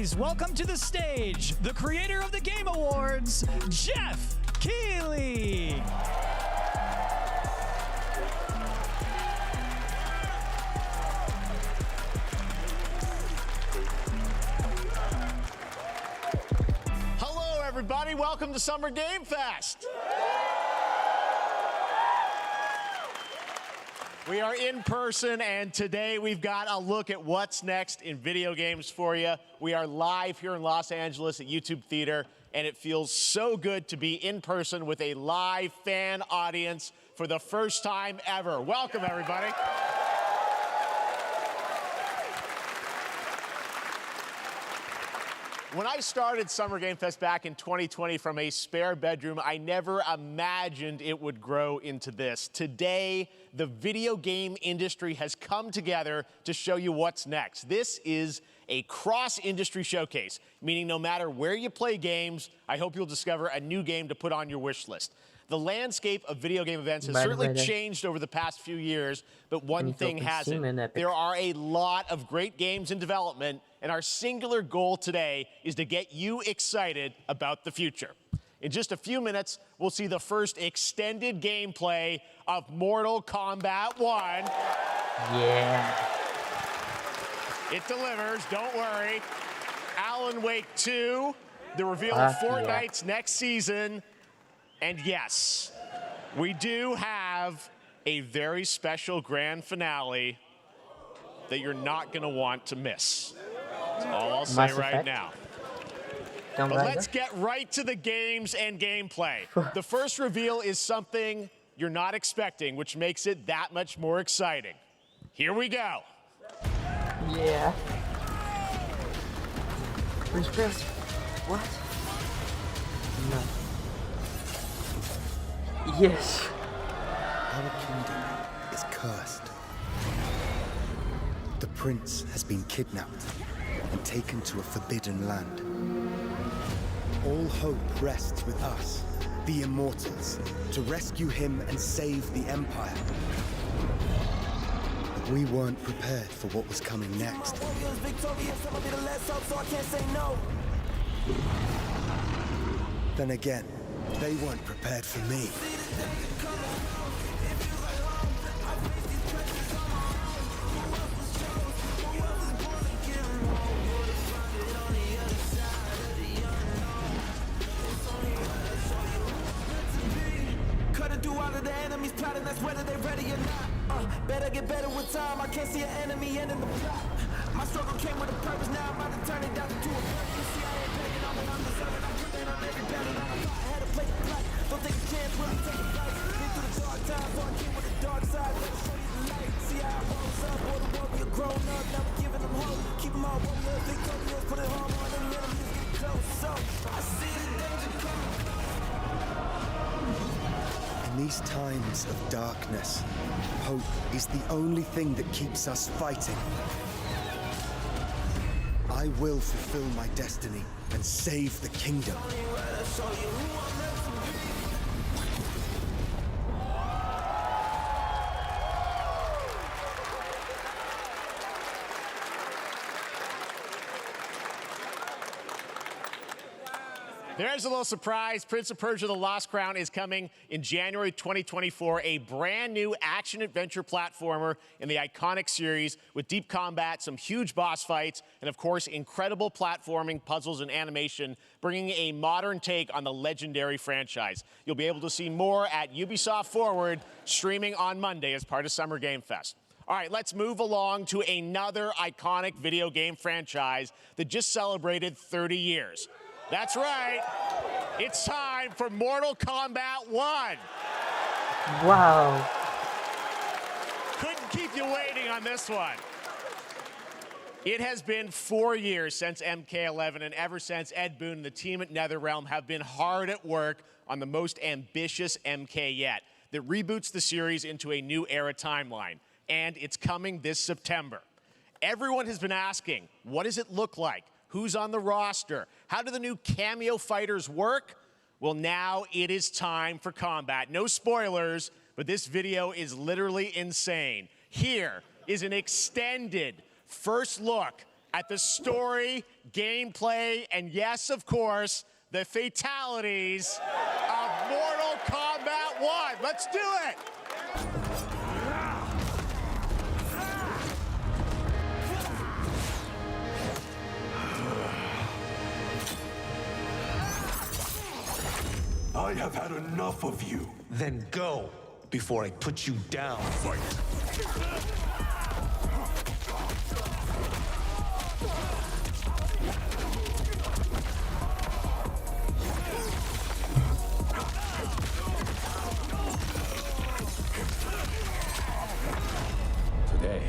Please welcome to the stage the creator of the Game Awards, Geoff Keighley. Hello, everybody. Welcome to Summer Game Fest. We are in person, and today we've got a look at what's next in video games for you. We are live here in Los Angeles at YouTube Theater, and it feels so good to be in person with a live fan audience for the first time ever. Welcome, everybody. When I started Summer Game Fest back in 2020 from a spare bedroom, I never imagined it would grow into this. Today, the video game industry has come together to show you what's next. This is a cross-industry showcase, meaning no matter where you play games, I hope you'll discover a new game to put on your wish list. The landscape of video game events has certainly changed over the past few years, but one thing hasn't. There are a lot of great games in development, and our singular goal today is to get you excited about the future. In just a few minutes, we'll see the first extended gameplay of Mortal Kombat 1. Yeah. It delivers, don't worry. Alan Wake 2, the reveal of Fortnite's next season. And yes, we do have a very special grand finale that you're not going to want to miss. That's all I'll say right now. But let's get right to the games and gameplay. The first reveal is something you're not expecting, which makes it that much more exciting. Here we go. Yeah. Press. What? No. Yes. Our kingdom is cursed. The prince has been kidnapped and taken to a forbidden land. All hope rests with us, the Immortals, to rescue him and save the Empire. But we weren't prepared for what was coming next. Then again, they weren't prepared for me. Cutting through all of the enemies plotting, that's whether they're ready or not. Better get better with time, I can't see an enemy ending the plot. My struggle came with a purpose, now I'm about to turn it down to a purpose. See, I ain't begging on and I'm deserving, I'm putting on every battle. I had to play the fight, don't take a chance, really take a fight. Been through the dark times, so I came with the dark side. Let me show you the light, see how I rose up. All the world, we are grown up, now we're giving them hope. Keep them all warriors, victorious, put it home on them, enemies get close. So, I see the danger coming. In these times of darkness, hope is the only thing that keeps us fighting. I will fulfill my destiny and save the kingdom. There's a little surprise. Prince of Persia: The Lost Crown is coming in January 2024, a brand new action-adventure platformer in the iconic series with deep combat, some huge boss fights, and of course, incredible platforming, puzzles, and animation, bringing a modern take on the legendary franchise. You'll be able to see more at Ubisoft Forward, streaming on Monday as part of Summer Game Fest. All right, let's move along to another iconic video game franchise that just celebrated 30 years. That's right. It's time for Mortal Kombat 1. Wow. Couldn't keep you waiting on this one. It has been 4 years since MK11, and ever since, Ed Boon and the team at NetherRealm have been hard at work on the most ambitious MK yet that reboots the series into a new era timeline. And it's coming this September. Everyone has been asking, what does it look like? Who's on the roster? How do the new cameo fighters work? Well, now it is time for combat. No spoilers, but this video is literally insane. Here is an extended first look at the story, gameplay, and yes, of course, the fatalities of Mortal Kombat 1. Let's do it! I have had enough of you. Then go before I put you down. Fight. Today,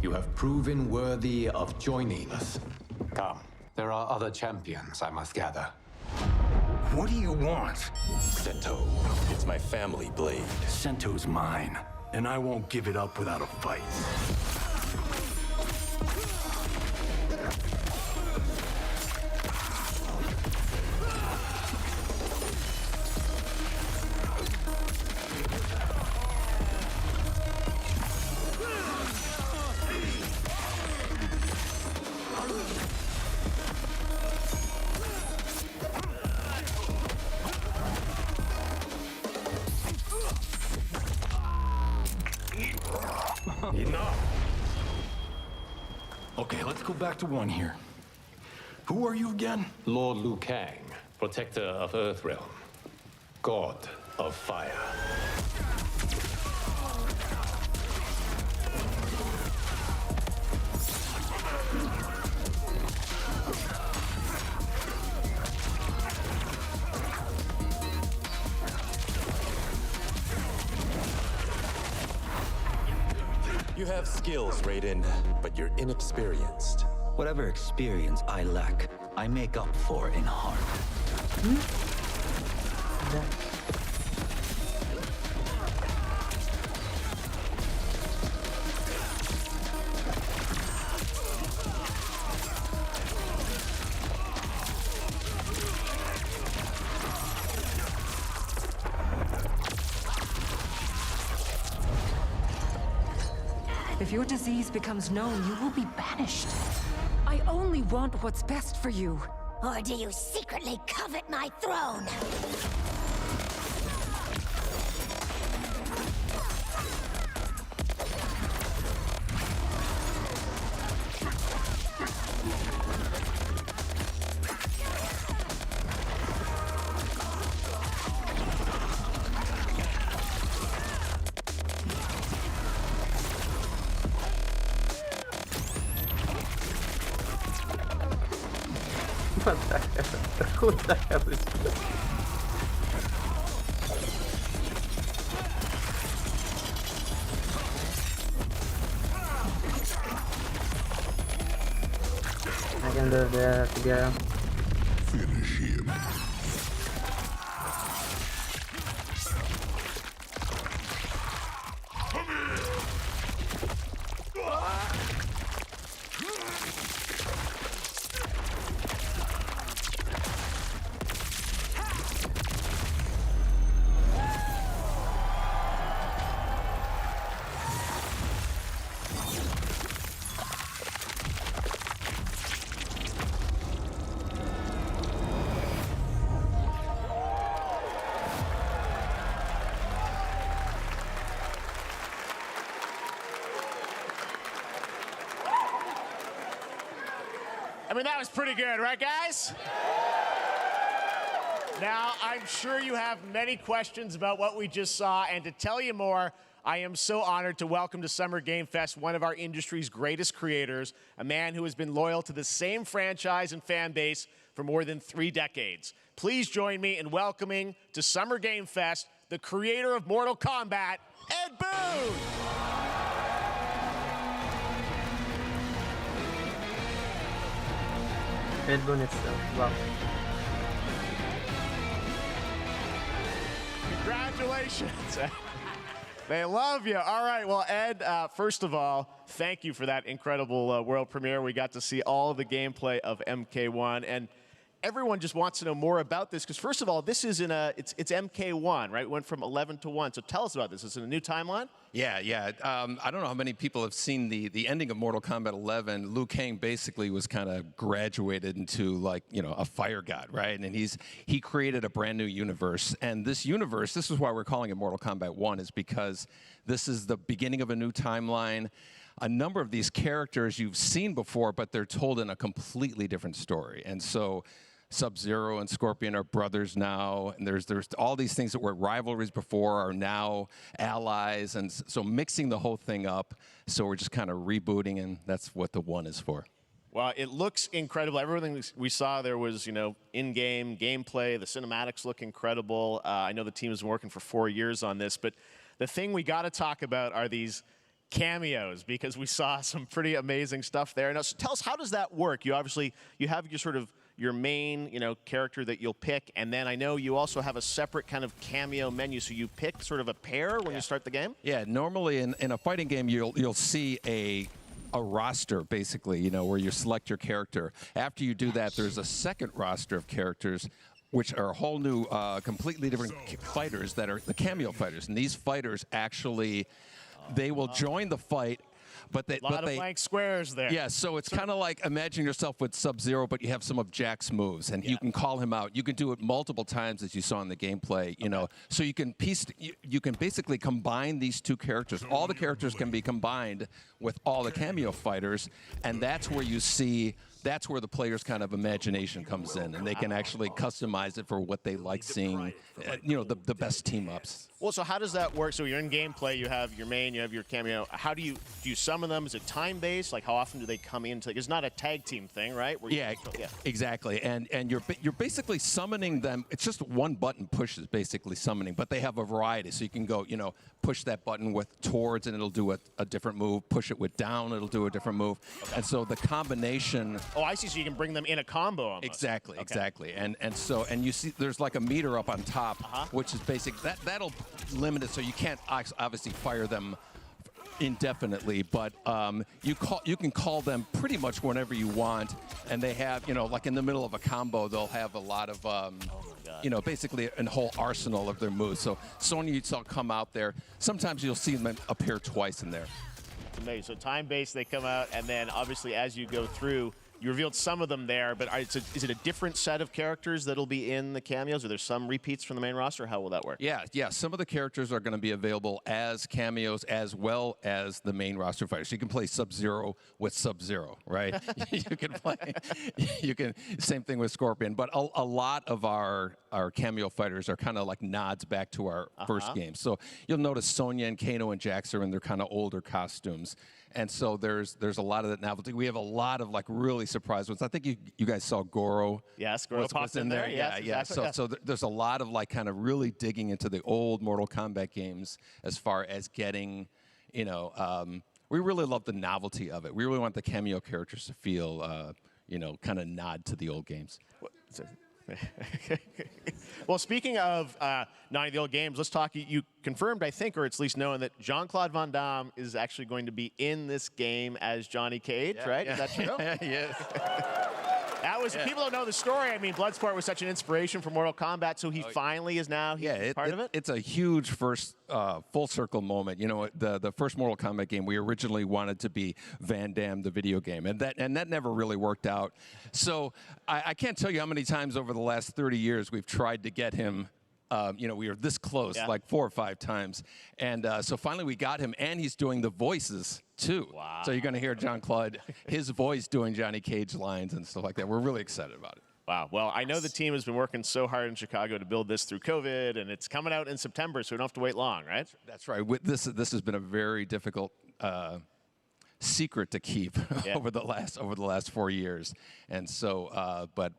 you have proven worthy of joining us. Come, there are other champions I must gather. What do you want? Sento, it's my family blade. Sento's mine, and I won't give it up without a fight. Enough! Okay, let's go back to one here. Who are you again? Lord Liu Kang, protector of Earthrealm, god of fire. You have skills, Raiden, but you're inexperienced. Whatever experience I lack, I make up for in heart. If your disease becomes known, you will be banished. I only want what's best for you. Or do you secretly covet my throne? What the hell? Who the hell is this? I can do that together. Finish him. I mean, that was pretty good, right, guys? Now, I'm sure you have many questions about what we just saw, and to tell you more, I am so honored to welcome to Summer Game Fest one of our industry's greatest creators, a man who has been loyal to the same franchise and fan base for more than 3 decades. Please join me in welcoming to Summer Game Fest the creator of Mortal Kombat, Ed Boon! Ed Boon itself. Wow. Congratulations. They love you. All right. Well, Ed, first of all, thank you for that incredible world premiere. We got to see all of the gameplay of MK1. And everyone just wants to know more about this because first of all, this is it's MK1, right? It went from 11 to 1. So tell us about this. Is it a new timeline? Yeah. I don't know how many people have seen the ending of Mortal Kombat 11. Liu Kang basically was kind of graduated into like, a fire god, right? And he created a brand new universe. And this universe, this is why we're calling it Mortal Kombat 1, is because this is the beginning of a new timeline. A number of these characters you've seen before, but they're told in a completely different story. And so Sub-Zero and Scorpion are brothers now, and there's all these things that were rivalries before are now allies, and so mixing the whole thing up. So we're just kind of rebooting, and that's what the 1 is for. Well, it looks incredible. Everything we saw there was, in-game gameplay. The cinematics look incredible. I know the team has been working for 4 years on this, but the thing we got to talk about are these cameos, because we saw some pretty amazing stuff there. Now, so tell us, how does that work? You have your main, character that you'll pick, and then I know you also have a separate kind of cameo menu, so you pick sort of a pair when you start the game? Yeah, normally in a fighting game, you'll see a roster, basically, where you select your character. After you do that, there's a second roster of characters, which are a whole new, completely different fighters that are the cameo fighters. And these fighters actually, they will join the fight, but they... A lot of blank squares there. Yeah, so it's kind of like, imagine yourself with Sub-Zero, but you have some of Jack's moves, and you can call him out. You can do it multiple times, as you saw in the gameplay, So you can you can basically combine these two characters. All the characters can be combined with all the cameo fighters, and that's where you see... That's where the player's kind of imagination comes in, and they can actually customize it for what they like seeing, the best team-ups. Well, so how does that work? So you're in gameplay, you have your main, you have your cameo. How do you summon them? Is it time-based? Like, how often do they come into? It's not a tag team thing, right? Exactly. And you're basically summoning them. It's just one button push is basically summoning, but they have a variety. So you can go, push that button with towards, and it'll do a different move. Push it with down, it'll do a different move. And so the combination. Oh, I see. So you can bring them in a combo almost. Exactly. And you see there's like a meter up on top, which is basic. That'll limit it, so you can't obviously fire them indefinitely, but you can call them pretty much whenever you want, and they have, like in the middle of a combo, they'll have a lot of, basically a whole arsenal of their moves. So Sonya, you saw come out there. Sometimes you'll see them appear twice in there. It's amazing. So time-based, they come out, and then obviously as you go through, you revealed some of them there, but is it a different set of characters that'll be in the cameos? Are there some repeats from the main roster? How will that work? Yeah. Some of the characters are going to be available as cameos as well as the main roster fighters. So you can play Sub-Zero with Sub-Zero, right? Same thing with Scorpion. But a lot of our cameo fighters are kind of like nods back to our first game. So you'll notice Sonya and Kano and Jax are in their kind of older costumes. And so there's a lot of that novelty. We have a lot of like really surprise ones. I think you guys saw Goro. Yes, Goro popped in there. Yeah. Exactly. So there's a lot of like kind of really digging into the old Mortal Kombat games as far as getting, we really love the novelty of it. We really want the cameo characters to feel, kind of nod to the old games. Well, speaking of not the old games, let's talk. You confirmed, I think, or it's at least known, that Jean-Claude Van Damme is actually going to be in this game as Johnny Cage, right? Is that true? Yes. People don't know the story. I mean, Bloodsport was such an inspiration for Mortal Kombat, so he finally is now part of it? It's a huge first full circle moment. The first Mortal Kombat game, we originally wanted to be Van Damme, the video game, and that never really worked out. So I can't tell you how many times over the last 30 years we've tried to get him. We were this close, like 4 or 5 times. And so finally we got him, and he's doing the voices, too. Wow. So you're going to hear Jean-Claude, his voice doing Johnny Cage lines and stuff like that. We're really excited about it. Wow. Well, I know the team has been working so hard in Chicago to build this through COVID, and it's coming out in September, so we don't have to wait long, right? That's right. This has been a very difficult secret to keep over the last 4 years. And so, but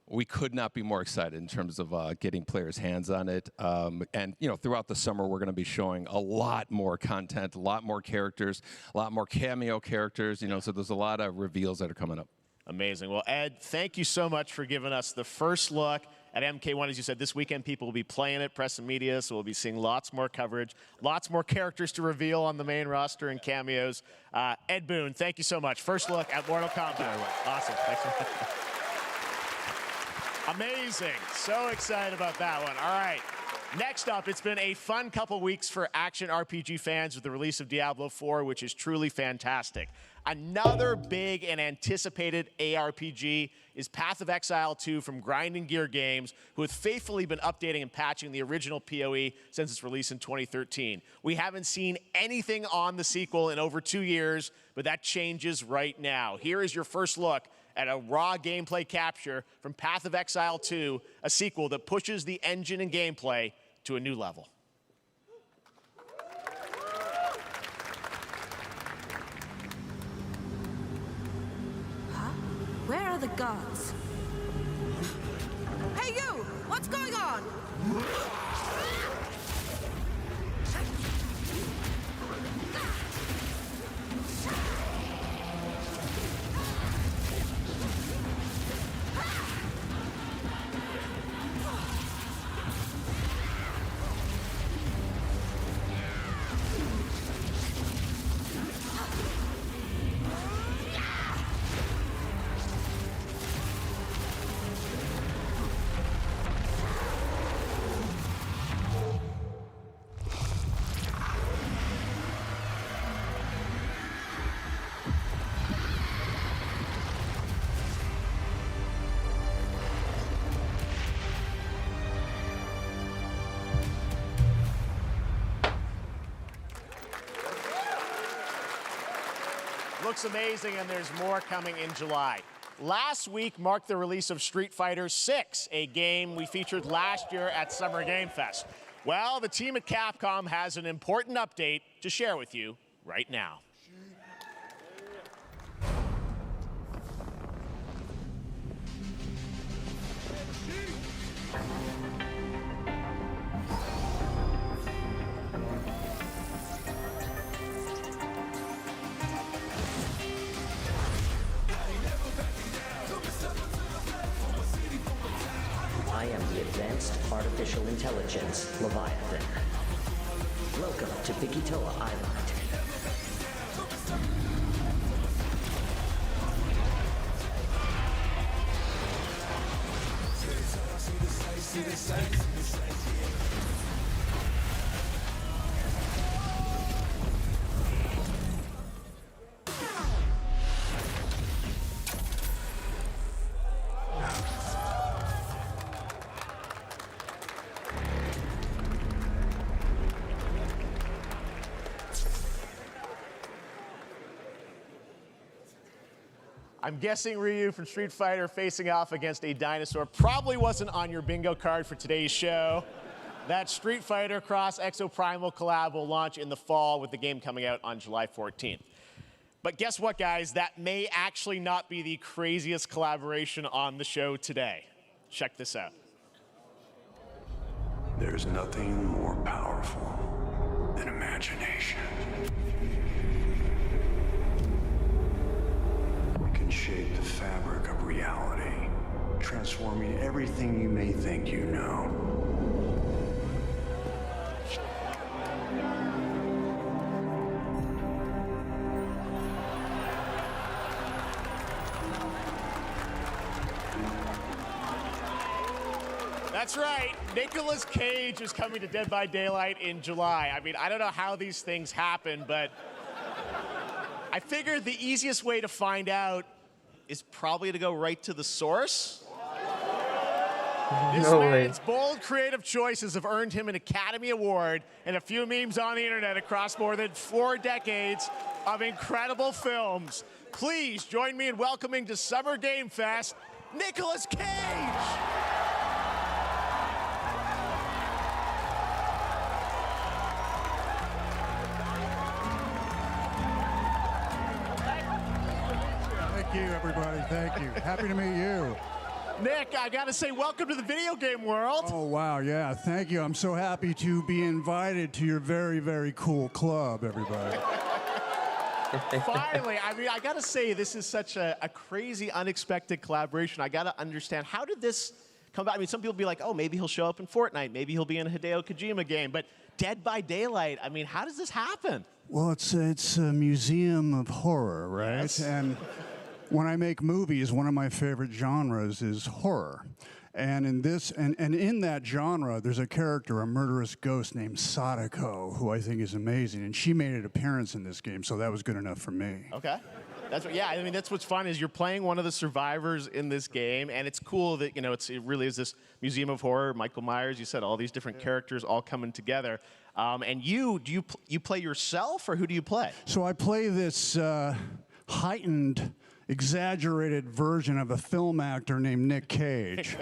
we could not be more excited in terms of getting players' hands on it. And, throughout the summer, we're going to be showing a lot more content, a lot more characters, a lot more cameo characters, so there's a lot of reveals that are coming up. Amazing. Well, Ed, thank you so much for giving us the first look at MK1. As you said, this weekend people will be playing it, press and media, so we'll be seeing lots more coverage, lots more characters to reveal on the main roster and cameos. Ed Boon, thank you so much. First look at Mortal Kombat. Awesome. Thanks so much. Amazing. So excited about that one. All right. Next up, it's been a fun couple weeks for action RPG fans with the release of Diablo 4, which is truly fantastic. Another big and anticipated ARPG is Path of Exile 2 from Grinding Gear Games, who have faithfully been updating and patching the original PoE since its release in 2013. We haven't seen anything on the sequel in over 2 years, but that changes right now. Here is your first look at a raw gameplay capture from Path of Exile 2, a sequel that pushes the engine and gameplay to a new level. Huh? Where are the guards? Hey you! What's going on? Looks amazing, and there's more coming in July. Last week marked the release of Street Fighter VI, a game we featured last year at Summer Game Fest. Well, the team at Capcom has an important update to share with you right now. I am the Advanced Artificial Intelligence, Leviathan. Welcome to Bikitoa Island. I'm guessing Ryu from Street Fighter facing off against a dinosaur probably wasn't on your bingo card for today's show. That Street Fighter Cross Exoprimal collab will launch in the fall, with the game coming out on July 14th. But guess what, guys? That may actually not be the craziest collaboration on the show today. Check this out. There's nothing more powerful than imagination. We can shape the fabric of reality, transforming everything you may think you know. That's right. Nicolas Cage is coming to Dead by Daylight in July. I mean, I don't know how these things happen, but I figured the easiest way to find out is probably to go right to the source. This man's bold creative choices have earned him an Academy Award and a few memes on the internet across more than 4 decades of incredible films. Please join me in welcoming to Summer Game Fest, Nicolas Cage! Thank you, everybody. Thank you. Happy to meet you. Nick, I gotta say, welcome to the video game world. Oh, wow. Yeah, thank you. I'm so happy to be invited to your very, very cool club, everybody. Finally, I mean, I gotta say, this is such a crazy, unexpected collaboration. I gotta understand, how did this come about? I mean, some people be like, oh, maybe he'll show up in Fortnite. Maybe he'll be in a Hideo Kojima game. But Dead by Daylight, I mean, how does this happen? Well, it's a museum of horror, right? Yes. And when I make movies, one of my favorite genres is horror. And in this, and in that genre, there's a character, a murderous ghost named Sadako, who I think is amazing. And she made an appearance in this game, so that was good enough for me. Okay. Yeah, I mean, that's what's fun is you're playing one of the survivors in this game, and it's cool that, you know, it really is this museum of horror. Michael Myers, you said, all these different characters all coming together. And you play yourself, or who do you play? So I play this heightened, exaggerated version of a film actor named Nick Cage.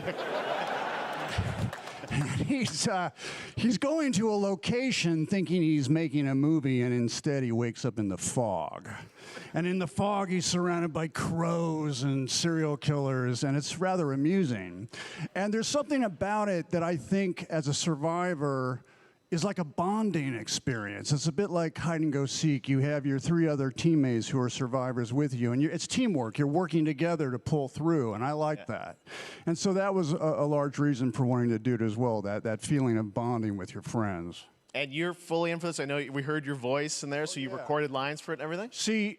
He's going to a location thinking he's making a movie, and instead he wakes up in the fog. And in the fog, he's surrounded by crows and serial killers, and it's rather amusing. And there's something about it that I think, as a survivor, is like a bonding experience. It's a bit like hide and go seek. You have your 3 other teammates who are survivors with you, and it's teamwork. You're working together to pull through, and I like that. And so that was a large reason for wanting to do it as well, that feeling of bonding with your friends. And you're fully in for this. I know we heard your voice in there, so you recorded lines for it and everything? See,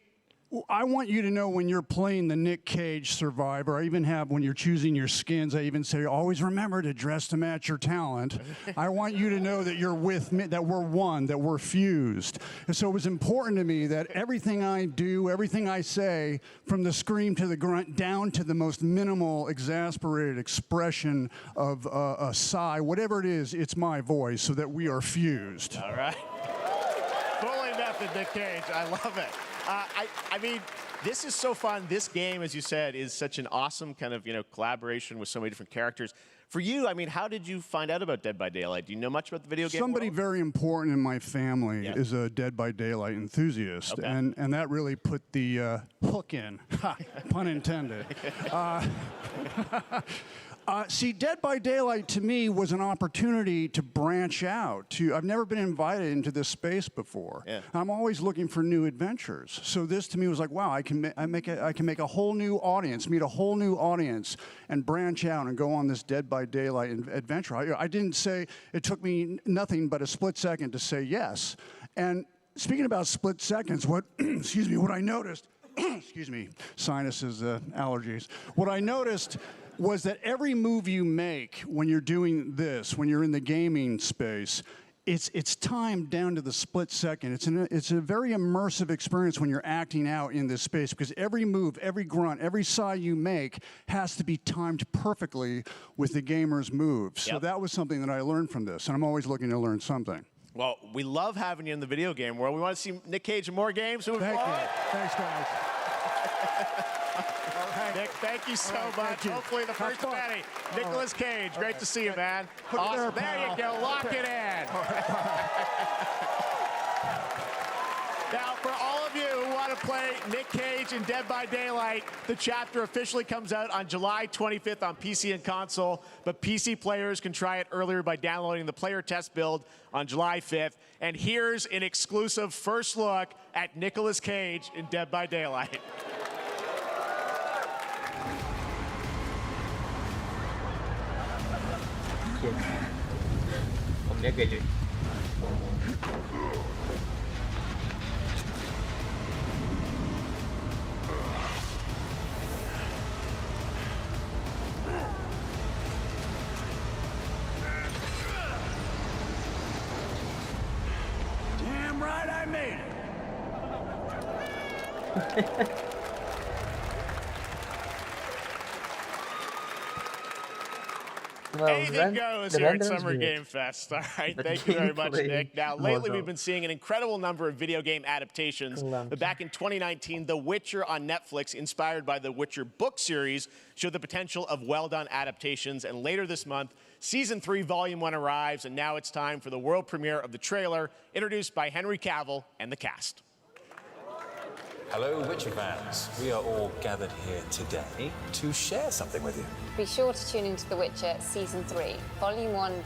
I want you to know when you're playing the Nick Cage survivor, I even have, when you're choosing your skins, I even say, always remember to dress to match your talent. I want you to know that you're with me, that we're one, that we're fused. And so it was important to me that everything I do, everything I say, from the scream to the grunt, down to the most minimal, exasperated expression of a sigh, whatever it is, it's my voice, so that we are fused. All right. Fully method, Nick Cage. I love it. I mean, this is so fun. This game, as you said, is such an awesome kind of, collaboration with so many different characters. For you, I mean, how did you find out about Dead by Daylight? Do you know much about the video game Somebody world? very important in my family is a Dead by Daylight enthusiast, and that really put the hook in, pun intended. See, Dead by Daylight to me was an opportunity to branch out. I've never been invited into this space before. Yeah. I'm always looking for new adventures. So this to me was like, wow, I can make a whole new audience, meet a whole new audience, and branch out and go on this Dead by Daylight adventure. I didn't say, it took me nothing but a split second to say yes. And speaking about split seconds, excuse me, what I noticed, excuse me, sinuses, allergies. What I noticed was that every move you make when you're doing this, when you're in the gaming space, it's timed down to the split second. It's a very immersive experience when you're acting out in this space, because every move, every grunt, every sigh you make has to be timed perfectly with the gamer's moves. So that was something that I learned from this, and I'm always looking to learn something. Well, we love having you in the video game world. We want to see Nick Cage in more games. Thank you. Thanks, guys. Nick, thank you so much. Hopefully the first of many. Nicolas Cage, great to see you, man. Awesome. There you go. Lock it in. Now, for all of you who want to play Nick Cage in Dead by Daylight, the chapter officially comes out on July 25th on PC and console, but PC players can try it earlier by downloading the player test build on July 5th. And here's an exclusive first look at Nicolas Cage in Dead by Daylight. Damn right I made it. Well, Anything goes here at Summer Game Fest. All right, thank you very much, Nick. Now, lately we've been seeing an incredible number of video game adaptations. But back in 2019, The Witcher on Netflix, inspired by the Witcher book series, showed the potential of well-done adaptations. And later this month, Season 3, Volume 1 arrives, and now it's time for the world premiere of the trailer, introduced by Henry Cavill and the cast. Hello, Witcher fans. We are all gathered here today to share something with you. Be sure to tune into The Witcher Season 3. Volume 1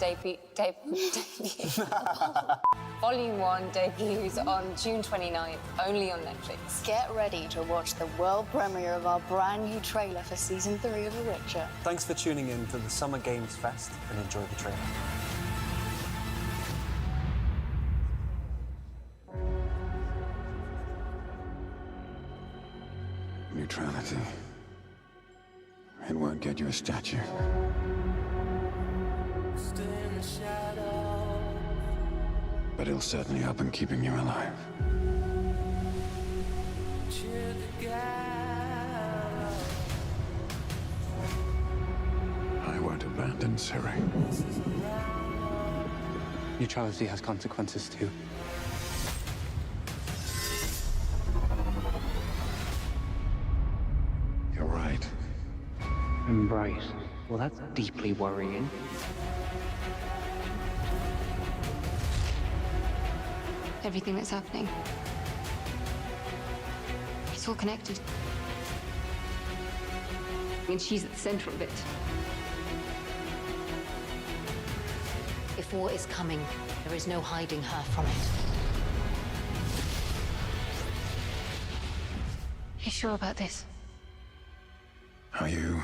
Volume 1 debuts on June 29th, only on Netflix. Get ready to watch the world premiere of our brand new trailer for Season 3 of The Witcher. Thanks for tuning in to the Summer Games Fest and enjoy the trailer. neutrality. It won't get you a statue. But it'll certainly help in keeping you alive. I won't abandon Ciri. Neutrality has consequences too. You're right. Right. Well, that's deeply worrying. Everything that's happening. It's all connected. And she's at the center of it. If war is coming, there is no hiding her from it. You sure about this? Are you?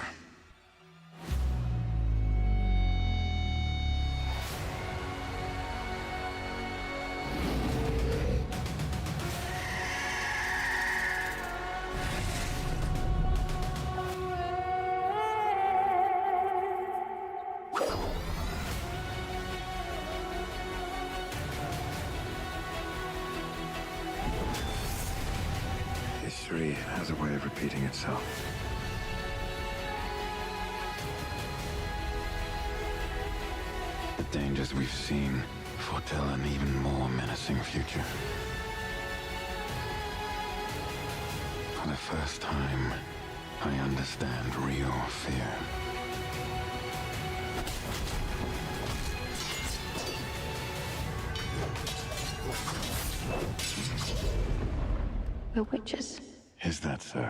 History has a way of repeating itself. The dangers we've seen foretell an even more menacing future. For the first time, I understand real fear. We're witches. Is that so?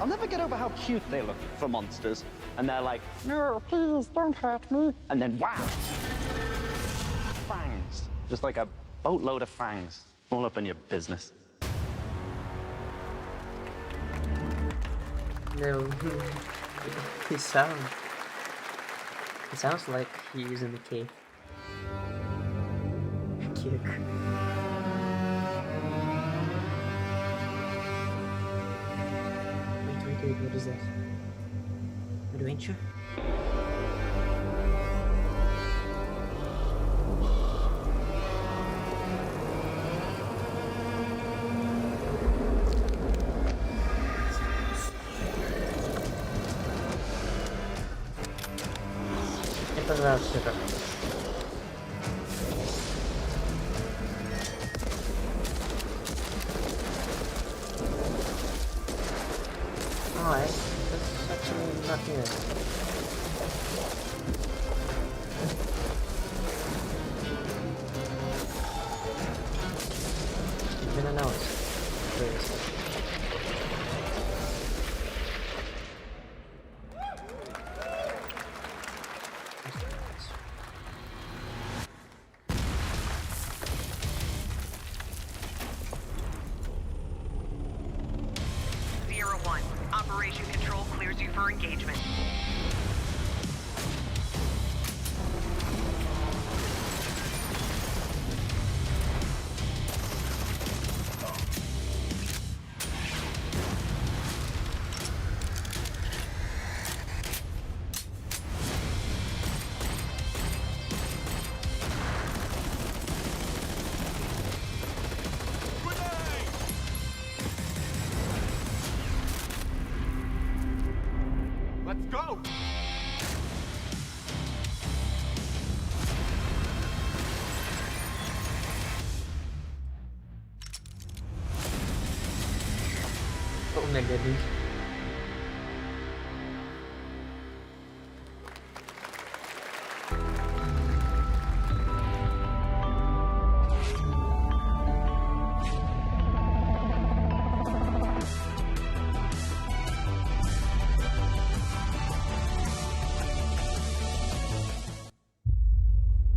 I'll never get over how cute they look for monsters. And they're like, no, please, don't hurt me. And then, wow! Fangs. Just like a boatload of fangs. All up in your business. No, he sounds like he's in the cave. Cute. Wait, what is that? Adventure? Это вообще как? Alright, that's actually not good. Even a note. Operation Control clears you for engagement. Let's go! Oh my goodness.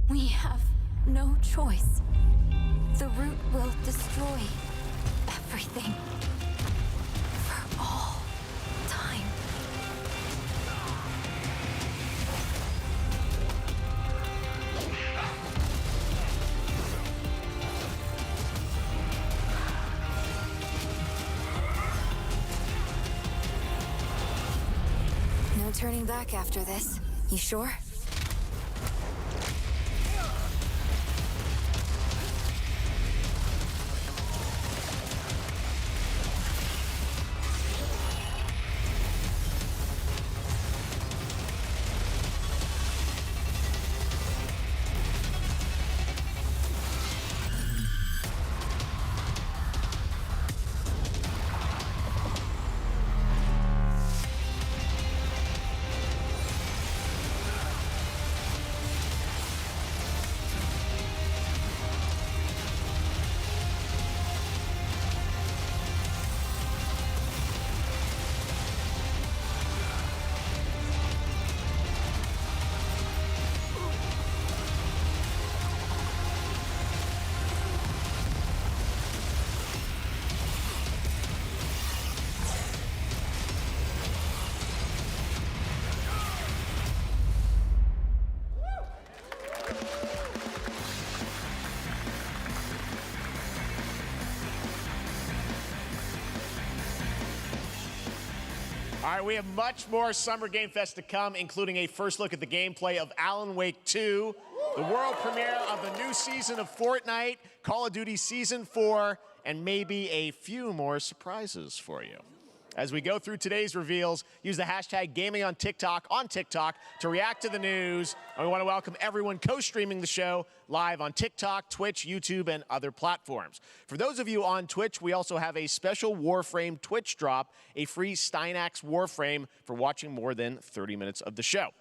We have no choice. The root will destroy everything. For all time. turning back after this. You sure? All right, we have much more Summer Game Fest to come, including a first look at the gameplay of Alan Wake 2, the world premiere of the new season of Fortnite, Call of Duty Season 4, and maybe a few more surprises for you. As we go through today's reveals, use the hashtag gaming on TikTok to react to the news. And we want to welcome everyone co-streaming the show live on TikTok, Twitch, YouTube, and other platforms. For those of you on Twitch, we also have a special Warframe Twitch drop, a free Steinax Warframe for watching more than 30 minutes of the show.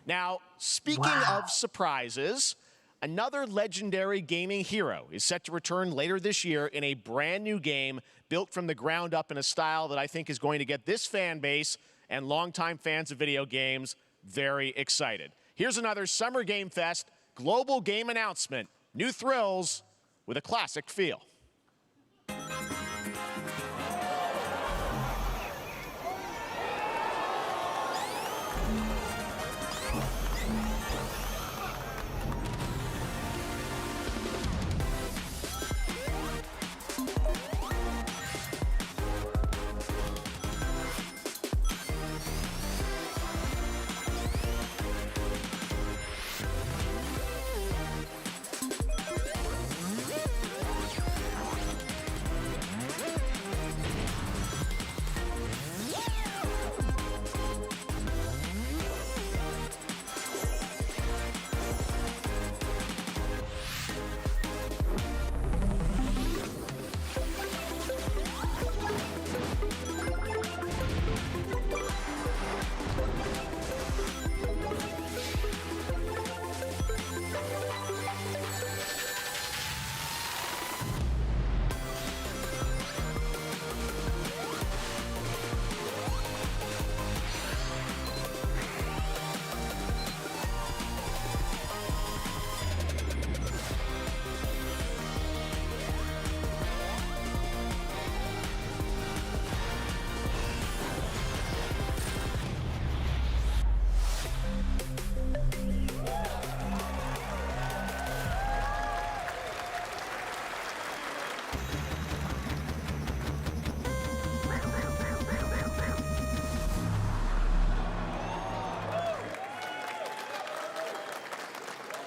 Now, speaking of surprises, another legendary gaming hero is set to return later this year in a brand new game built from the ground up in a style that I think is going to get this fan base and longtime fans of video games very excited. Here's another Summer Game Fest global game announcement. New thrills with a classic feel.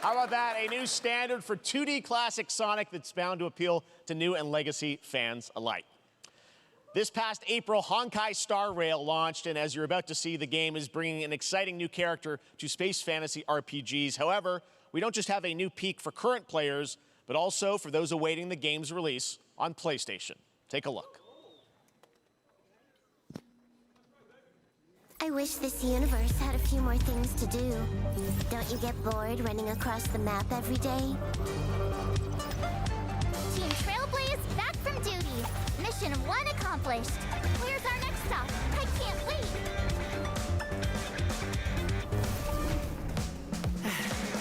How about that? A new standard for 2D classic Sonic that's bound to appeal to new and legacy fans alike. This past April, Honkai Star Rail launched, and as you're about to see, the game is bringing an exciting new character to space fantasy RPGs. However, we don't just have a new peak for current players, but also for those awaiting the game's release on PlayStation. Take a look. I wish this universe had a few more things to do. Don't you get bored running across the map every day? Team Trailblaze back from duty. Mission 1 accomplished. Where's our next stop? I can't wait.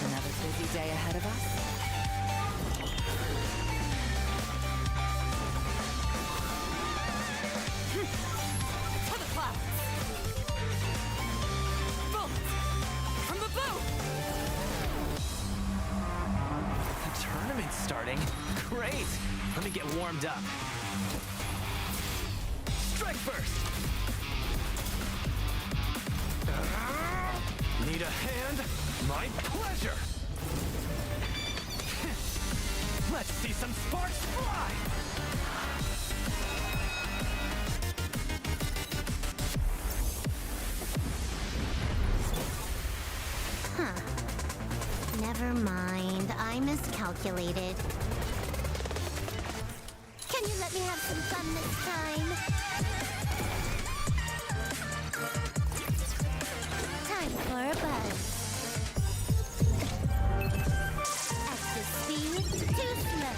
Another busy day ahead of us. To the clouds! From the boat! The tournament's starting. Great! Let me get warmed up. Strike first! Need a hand? My pleasure! Let's see some sparks fly! Huh. Never mind. I miscalculated. Can you let me have some fun this time? Time for a buzz. Excess speed, too slow.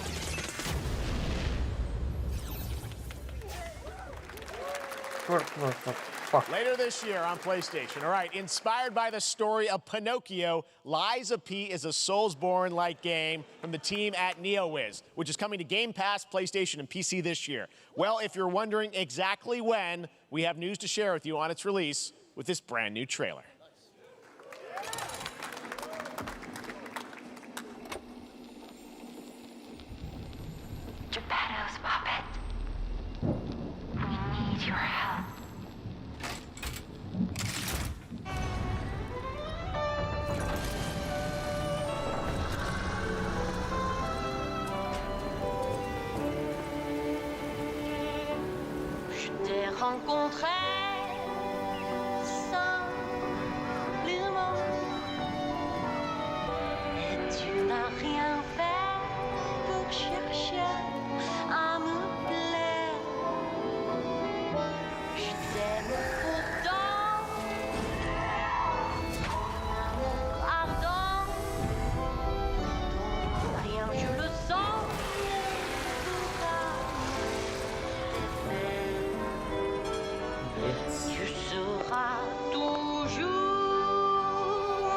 Later this year on PlayStation. All right, inspired by the story of Pinocchio, Lies of P is a Soulsborne-like game from the team at NeoWiz, which is coming to Game Pass, PlayStation, and PC this year. Well, if you're wondering exactly when, we have news to share with you on its release with this brand new trailer. Geppetto's puppet. We need your help. Je t'ai rencontré simplement et tu n'as rien fait pour chercher à me plaire. Je t'aime pourtant, ton amour ardent, ton rien je le sens. Tu seras toujours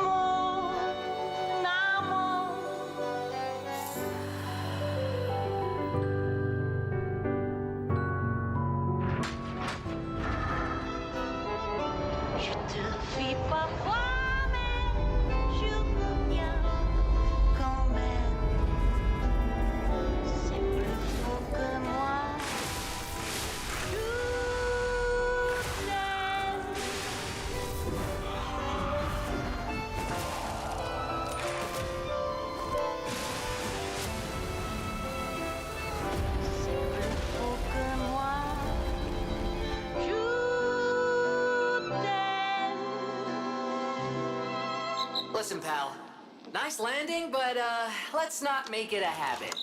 mon amour. Je te fuis parfois, mais je reviens quand même. C'est plus faux que moi. Listen, pal. Nice landing, but let's not make it a habit.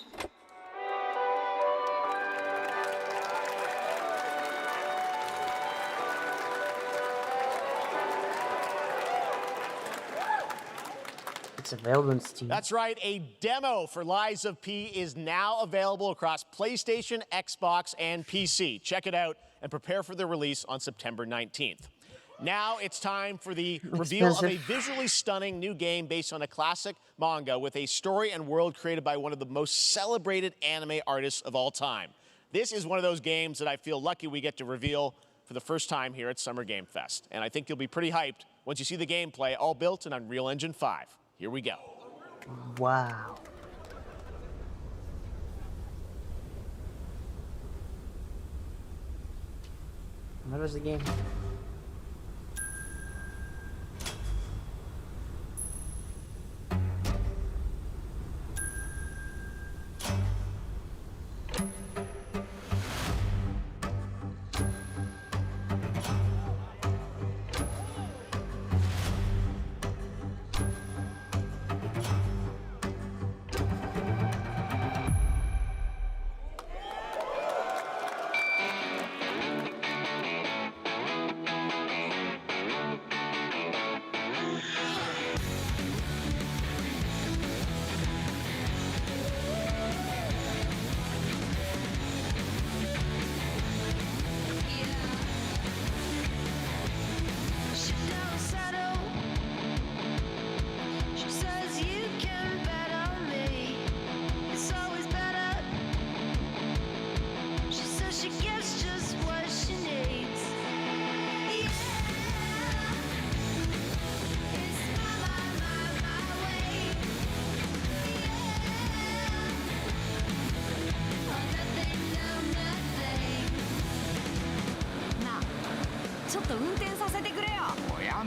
It's available on Steam. That's right, a demo for Lies of P is now available across PlayStation, Xbox, and PC. Check it out and prepare for the release on September 19th. Now it's time for the reveal of a visually stunning new game based on a classic manga with a story and world created by one of the most celebrated anime artists of all time. This is one of those games that I feel lucky we get to reveal for the first time here at Summer Game Fest. And I think you'll be pretty hyped once you see the gameplay, all built in Unreal Engine 5. Here we go. Wow. What was the game?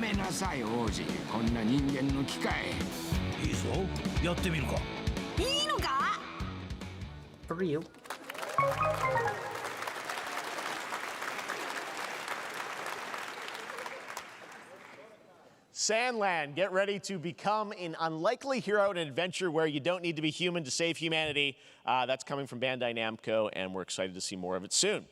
めなさい王子、こんな人間の機械。いいぞ、やってみるか。いいのか For you. Sandland, get ready to become an unlikely hero in an adventure where you don't need to be human to save humanity. That's coming from Bandai Namco, and we're excited to see more of it soon.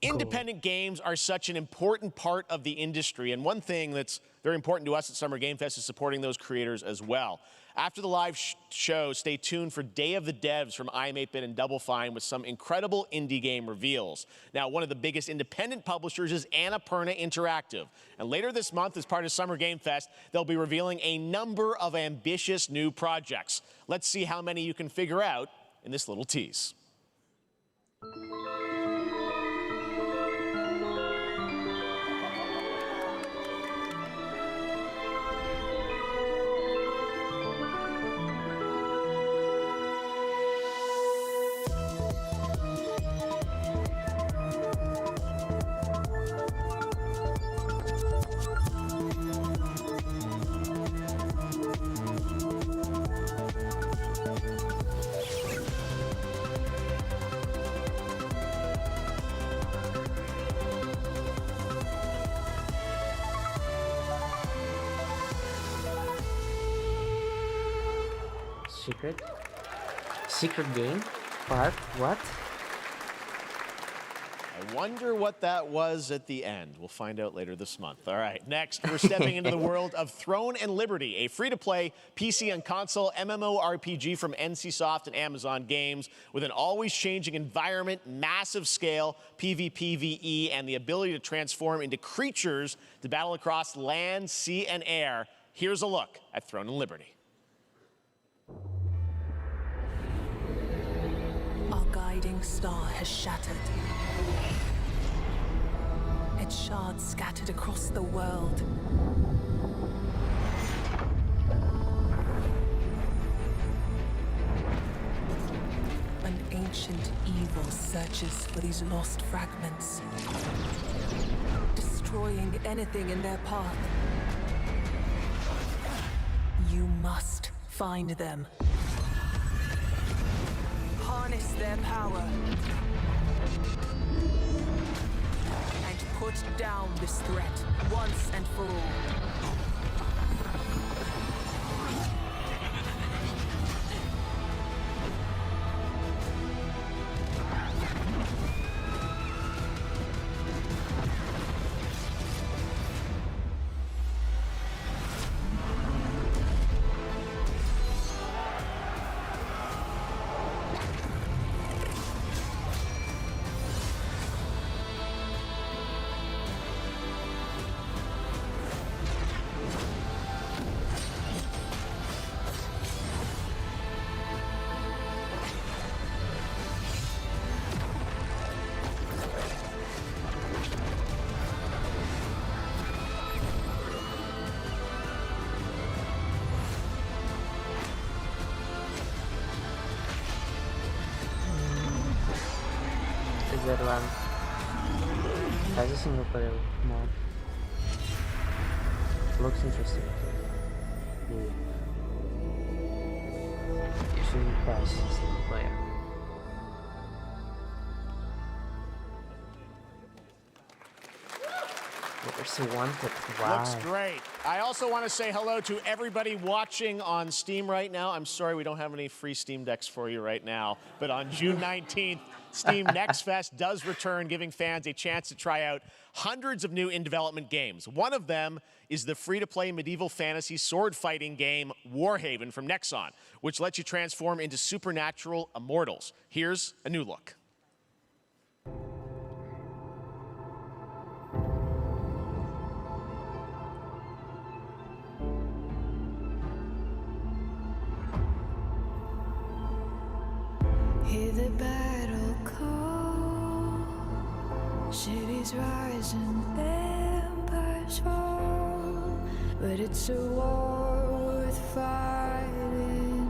Independent games are such an important part of the industry, and one thing that's very important to us at Summer Game Fest is supporting those creators as well. After the live show, stay tuned for Day of the Devs from iam8bit and Double Fine with some incredible indie game reveals. Now, one of the biggest independent publishers is Annapurna Interactive. And later this month, as part of Summer Game Fest, they'll be revealing a number of ambitious new projects. Let's see how many you can figure out in this little tease. Secret game? Part? What? I wonder what that was at the end. We'll find out later this month. All right, next, we're stepping into the world of Throne and Liberty, a free-to-play PC and console MMORPG from NCSoft and Amazon Games with an always-changing environment, massive scale, PvPvE, and the ability to transform into creatures to battle across land, sea, and air. Here's a look at Throne and Liberty. Our guiding star has shattered. Its shards scattered across the world. An ancient evil searches for these lost fragments, destroying anything in their path. You must find them. Harness their power and put down this threat once and for all. One. As a single player mod. Looks interesting. Usually pass single player. Wow. Looks great. I also want to say hello to everybody watching on Steam right now. I'm sorry we don't have any free Steam Decks for you right now, but on June 19th, Steam Next Fest does return, giving fans a chance to try out hundreds of new in-development games. One of them is the free-to-play medieval fantasy sword fighting game Warhaven from Nexon, which lets you transform into supernatural immortals. Here's a new look. Hear the battle call, cities rise and empires fall, but it's a war worth fighting.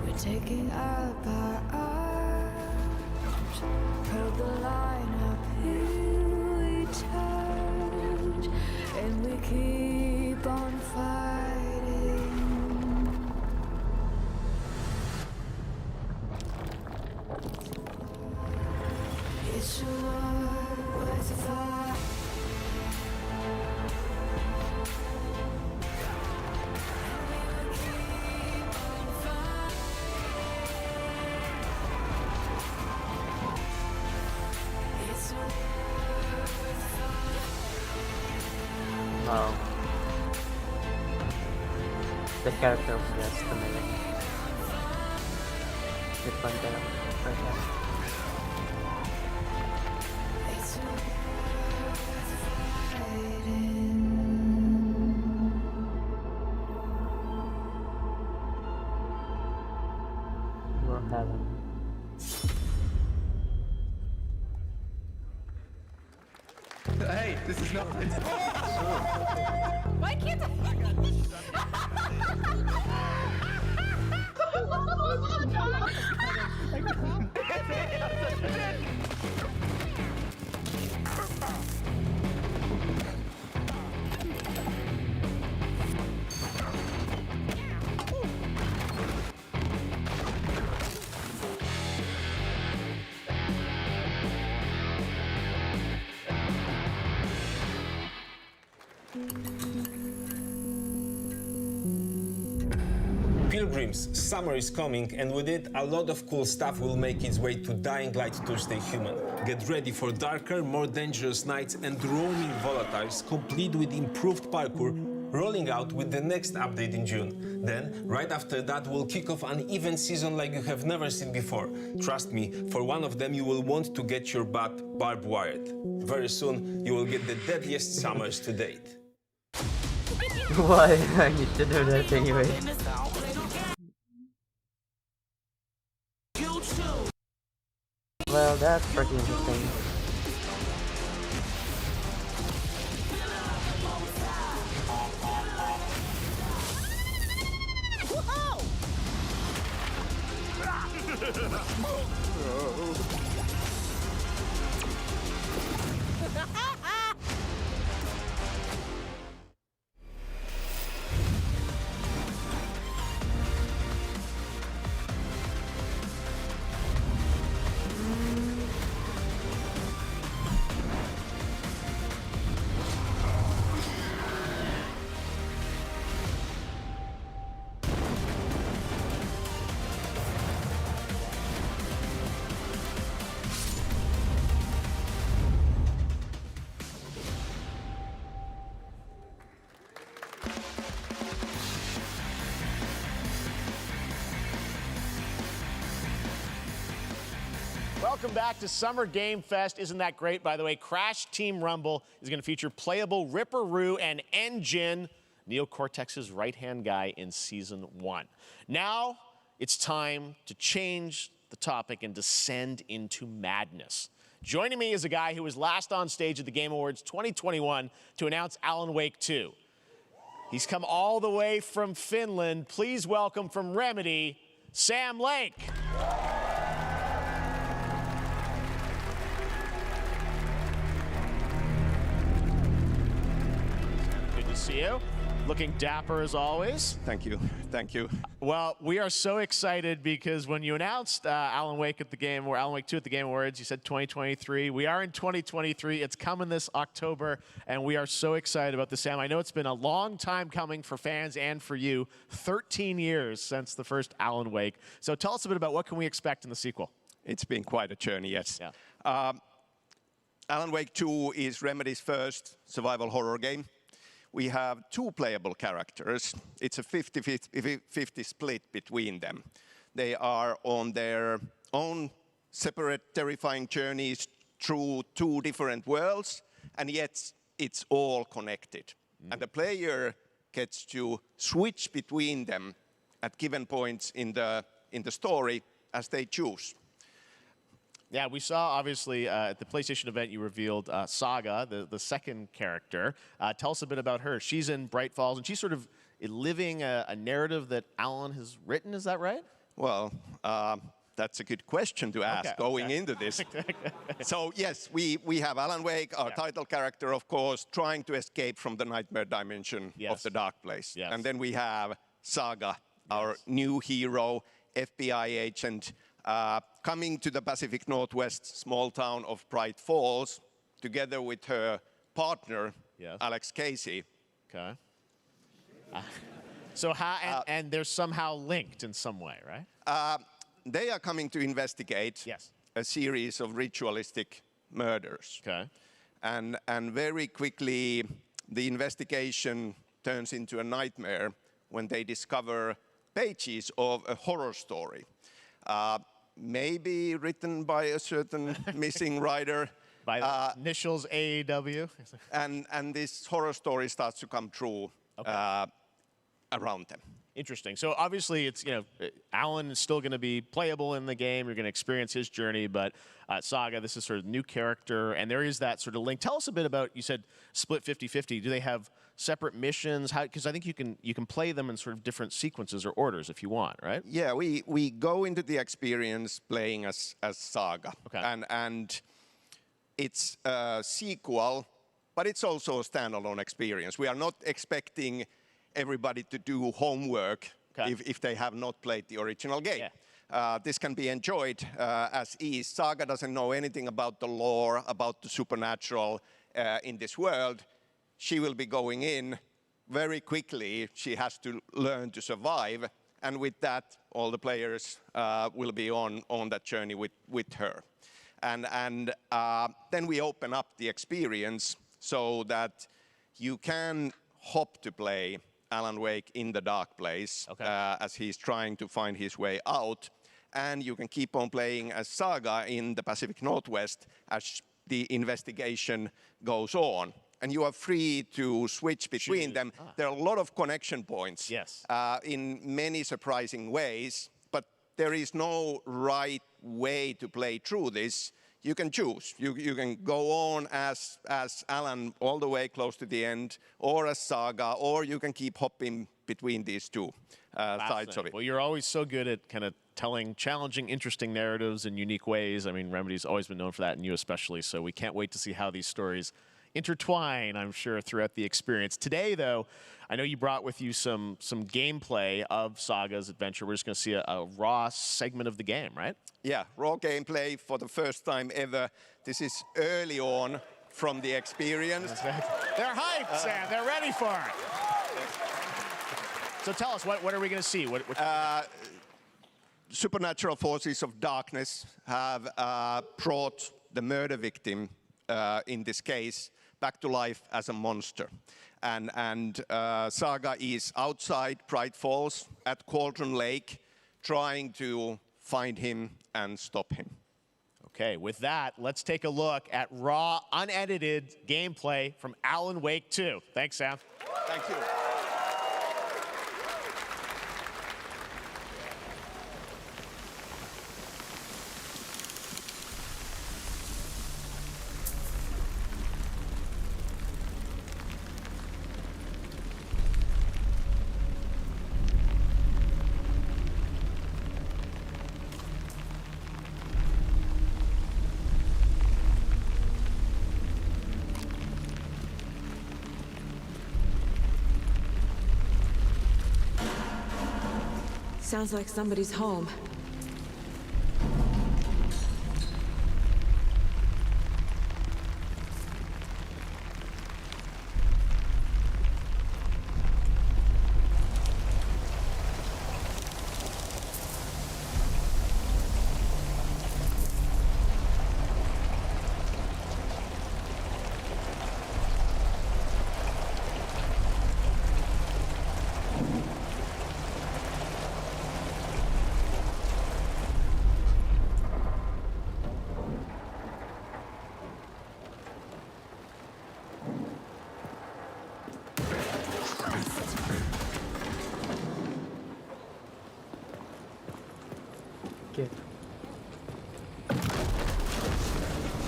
We're taking up our arms, held the line up, here we turn. The character was just amazing. Good fun there. We'll have him. Hey, this is not. Why can't Pilgrims, summer is coming, and with it, a lot of cool stuff will make its way to Dying Light Tuesday Human. Get ready for darker, more dangerous nights and roaming volatiles, complete with improved parkour, rolling out with the next update in June. Then, right after that, we'll kick off an event season like you have never seen before. Trust me, for one of them, you will want to get your butt barbed wired. Very soon, you will get the deadliest summers to date. Why? I need to do that anyway. Well, that's pretty interesting. Welcome back to Summer Game Fest. Isn't that great? By the way, Crash Team Rumble is going to feature playable Ripperoo and N. Gin, Neo Cortex's right-hand guy in Season 1. Now, it's time to change the topic and descend into madness. Joining me is a guy who was last on stage at the Game Awards 2021 to announce Alan Wake 2. He's come all the way from Finland. Please welcome from Remedy, Sam Lake. See you. Looking dapper as always. Thank you. Thank you. Well, we are so excited because when you announced Alan Wake 2 at the Game Awards, you said 2023. We are in 2023. It's coming this October, and we are so excited about this, Sam. I know it's been a long time coming for fans and for you. 13 years since the first Alan Wake. So tell us a bit about what can we expect in the sequel. It's been quite a journey, yes. Yeah. Alan Wake 2 is Remedy's first survival horror game. We have two playable characters. It's a 50-50 split between them. They are on their own separate terrifying journeys through two different worlds, and yet it's all connected. And the player gets to switch between them at given points in the story as they choose. Yeah, we saw, obviously, at the PlayStation event, you revealed Saga, the second character. Tell us a bit about her. She's in Bright Falls, and she's sort of living a narrative that Alan has written. Is that right? Well, that's a good question to ask going into this. So, yes, we have Alan Wake, our title character, of course, trying to escape from the nightmare dimension of the dark place. Yes. And then we have Saga, our new hero, FBI agent, coming to the Pacific Northwest small town of Bright Falls, together with her partner, Alex Casey. Okay. So how, and they're somehow linked in some way, right? They are coming to investigate a series of ritualistic murders. Okay. And very quickly, the investigation turns into a nightmare when they discover pages of a horror story. Maybe written by a certain missing writer. By the initials AEW. And this horror story starts to come true around them. Interesting. So obviously, it's, you know, Alan is still going to be playable in the game. You're going to experience his journey, but Saga, this is sort of new character, and there is that sort of link. Tell us a bit about, you said split 50-50. Do they have separate missions? Because I think you can play them in sort of different sequences or orders if you want, right? Yeah, we go into the experience playing as Saga, and it's a sequel, but it's also a standalone experience. We are not expecting everybody to do homework if they have not played the original game. This can be enjoyed as is. Saga doesn't know anything about the lore, about the supernatural in this world. She will be going in very quickly. She has to learn to survive. And with that, all the players will be on that journey with her. And then we open up the experience so that you can hop to play Alan Wake in the dark place as he's trying to find his way out. And you can keep on playing as Saga in the Pacific Northwest as the investigation goes on. And you are free to switch between them. There are a lot of connection points in many surprising ways, but there is no right way to play through this. You can choose. You can go on as Alan all the way close to the end, or as Saga, or you can keep hopping between these two sides of it. Well, you're always so good at kind of telling challenging, interesting narratives in unique ways. I mean, Remedy's always been known for that, and you especially, so we can't wait to see how these stories intertwine, I'm sure, throughout the experience. Today, though, I know you brought with you some gameplay of Saga's adventure. We're just going to see a raw segment of the game, right? Yeah, raw gameplay for the first time ever. This is early on from the experience. They're hyped, Sam. They're ready for it. So tell us, what are we going to see? Supernatural forces of darkness have brought the murder victim, in this case, back to life as a monster. And Saga is outside Bright Falls at Cauldron Lake, trying to find him and stop him. Okay, with that, let's take a look at raw, unedited gameplay from Alan Wake 2. Thanks, Sam. Thank you. Sounds like somebody's home.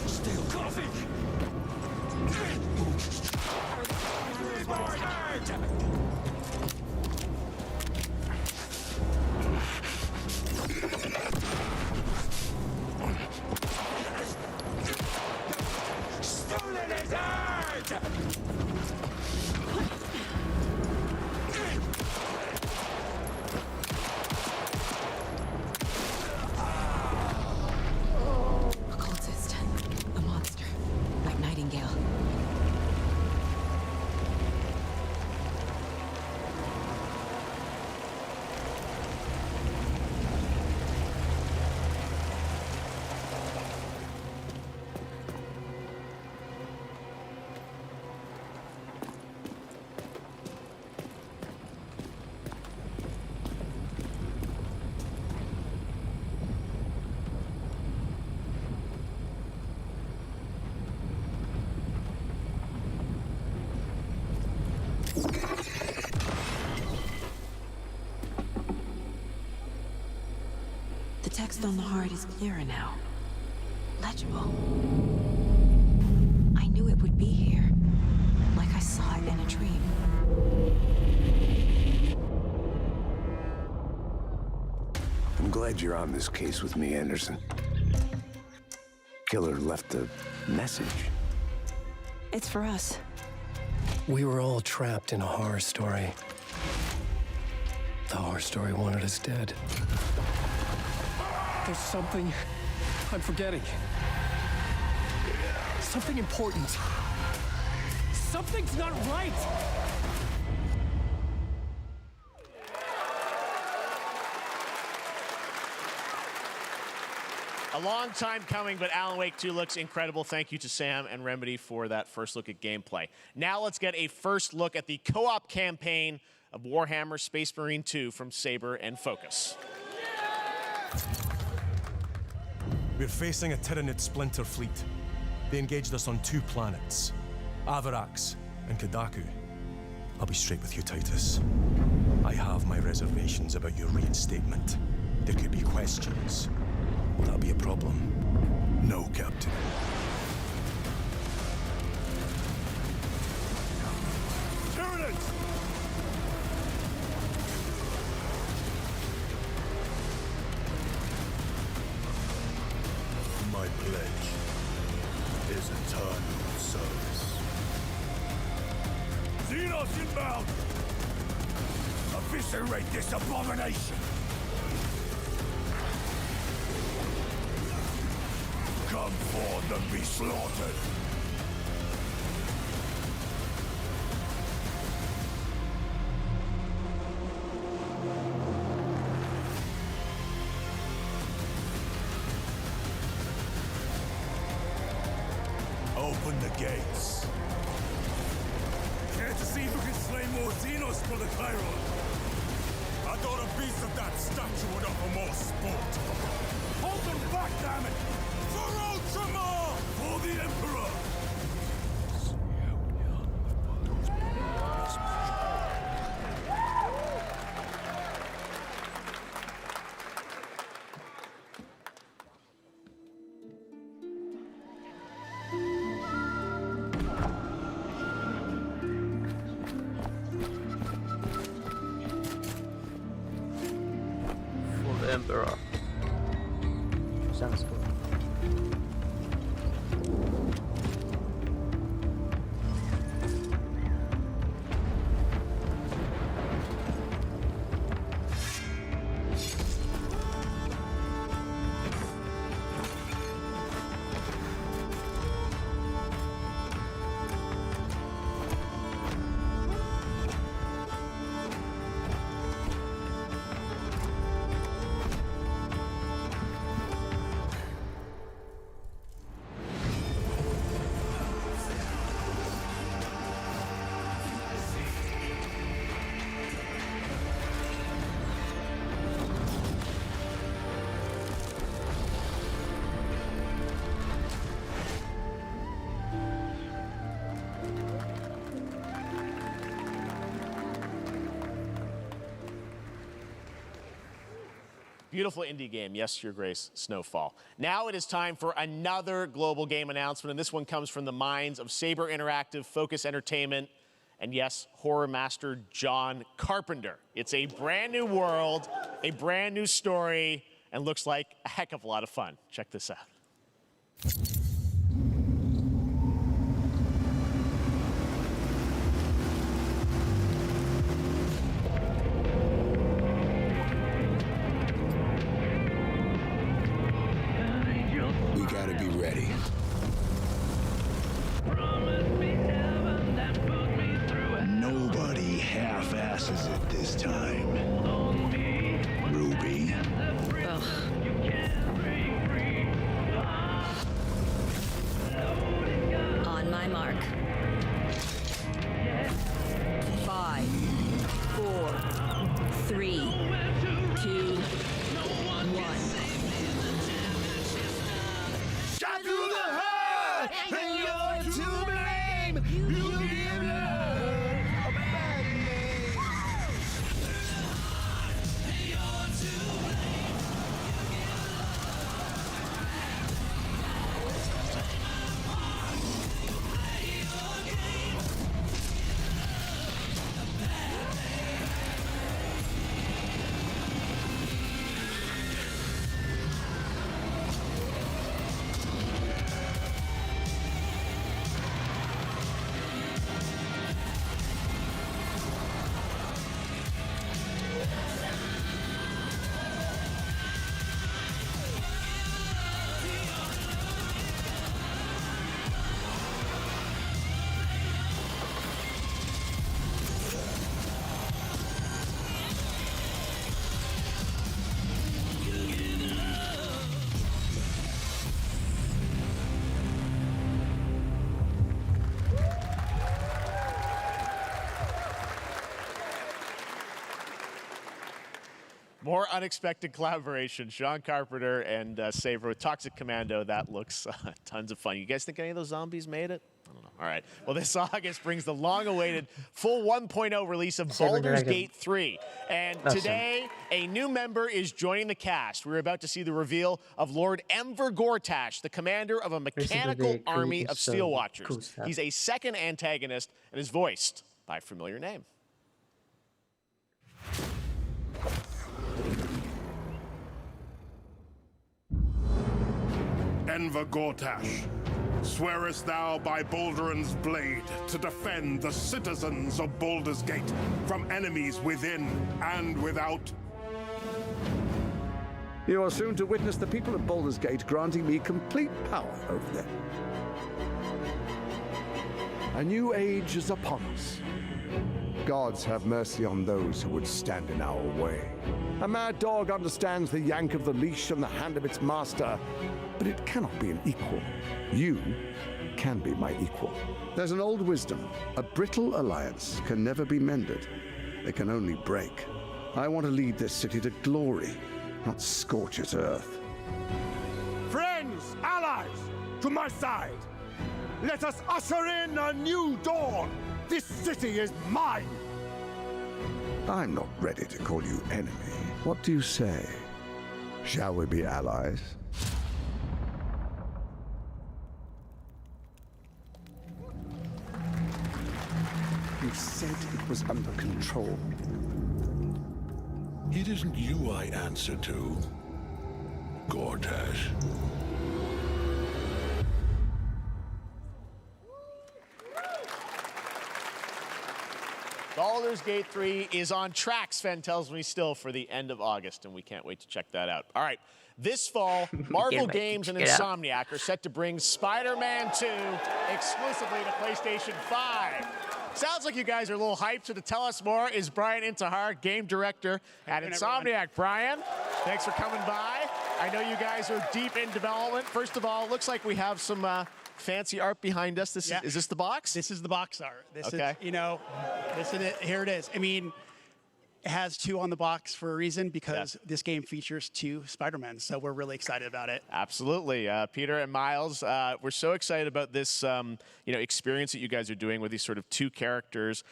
Still coffee! Stolen his heart! text on the heart is clearer now. Legible. I knew it would be here, like I saw it in a dream. I'm glad you're on this case with me, Anderson. Killer left a message. It's for us. We were all trapped in a horror story. The horror story wanted us dead. There's something I'm forgetting. Something important. Something's not right! A long time coming, but Alan Wake 2 looks incredible. Thank you to Sam and Remedy for that first look at gameplay. Now let's get a first look at the co-op campaign of Warhammer Space Marine 2 from Saber and Focus. We're facing a Tyranid splinter fleet. They engaged us on 2 planets, Avarax and Kadaku. I'll be straight with you, Titus. I have my reservations about your reinstatement. There could be questions. Will that be a problem? No, Captain. Tyranids! My pledge is eternal service. Xenos inbound! Eviscerate this abomination! Come forth and be slaughtered! Open the gates. Care to see who can slay more Xenos for the Chiron? I thought a piece of that statue would offer more sport. Hold them back, damn it! For Ultramar! For the Emperor! For the Emperor. Sounds good. Beautiful indie game, yes, Your Grace, Snowfall. Now it is time for another global game announcement, and this one comes from the minds of Saber Interactive, Focus Entertainment, and yes, horror master John Carpenter. It's a brand new world, a brand new story, and looks like a heck of a lot of fun. Check this out. We gotta be ready. Nobody half-asses it this time. Ruby. On my mark. 5, 4, 3, 2, 1. Shot through the heart, and you're to blame. You give love a bad name. More unexpected collaboration. Sean Carpenter and Saver with Toxic Commando. That looks tons of fun. You guys think any of those zombies made it? I don't know. All right. Well, this August brings the long-awaited full 1.0 release of Baldur's Gate 3. And today, a new member is joining the cast. We're about to see the reveal of Lord Enver Gortash, the commander of a mechanical army of Steel Watchers. He's a second antagonist and is voiced by a familiar name. Enver Gortash, swearest thou by Balduran's blade to defend the citizens of Baldur's Gate from enemies within and without? You are soon to witness the people of Baldur's Gate granting me complete power over them. A new age is upon us. Gods have mercy on those who would stand in our way. A mad dog understands the yank of the leash from the hand of its master, but it cannot be an equal. You can be my equal. There's an old wisdom. A brittle alliance can never be mended. They can only break. I want to lead this city to glory, not scorch its earth. Friends, allies, to my side. Let us usher in a new dawn. This city is mine. I'm not ready to call you enemy. What do you say? Shall we be allies? You said it was under control. It isn't you I answer to, Gortash. Baldur's Gate 3 is on track, Sven tells me, still for the end of August, and we can't wait to check that out. All right, this fall, Marvel Games and Insomniac are set to bring Spider-Man 2 exclusively to PlayStation 5. Sounds like you guys are a little hyped, so to tell us more is Brian Intihar, game director at Insomniac. Brian, thanks for coming by. I know you guys are deep in development. First of all, it looks like we have some fancy art behind us. This is this the box? This is the box art. This okay. is, you know, this is it. Here it is. I mean, it has 2 on the box for a reason, because this game features 2 Spider-Men, so we're really excited about it. Absolutely. Peter and Miles, we're so excited about this experience that you guys are doing with these sort of 2 characters.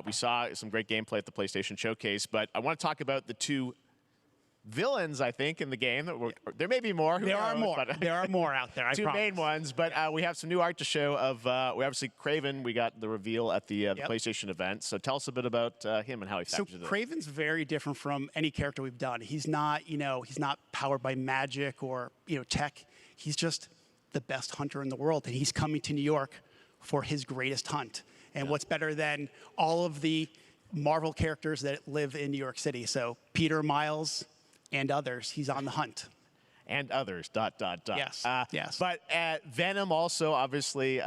We saw some great gameplay at the PlayStation Showcase, but I want to talk about the 2 villains, I think, in the game. There may be more. There are more. There are more out there, I 2 promise. main ones, but we have some new art to show of, we obviously, Kraven, we got the reveal at the PlayStation event. So tell us a bit about him and how he factors in. Kraven's very different from any character we've done. He's not, he's not powered by magic or, tech. He's just the best hunter in the world, and he's coming to New York for his greatest hunt. And what's better than all of the Marvel characters that live in New York City? So Peter, Miles, and others, he's on the hunt. And others, ... Yes, yes. But Venom also, obviously,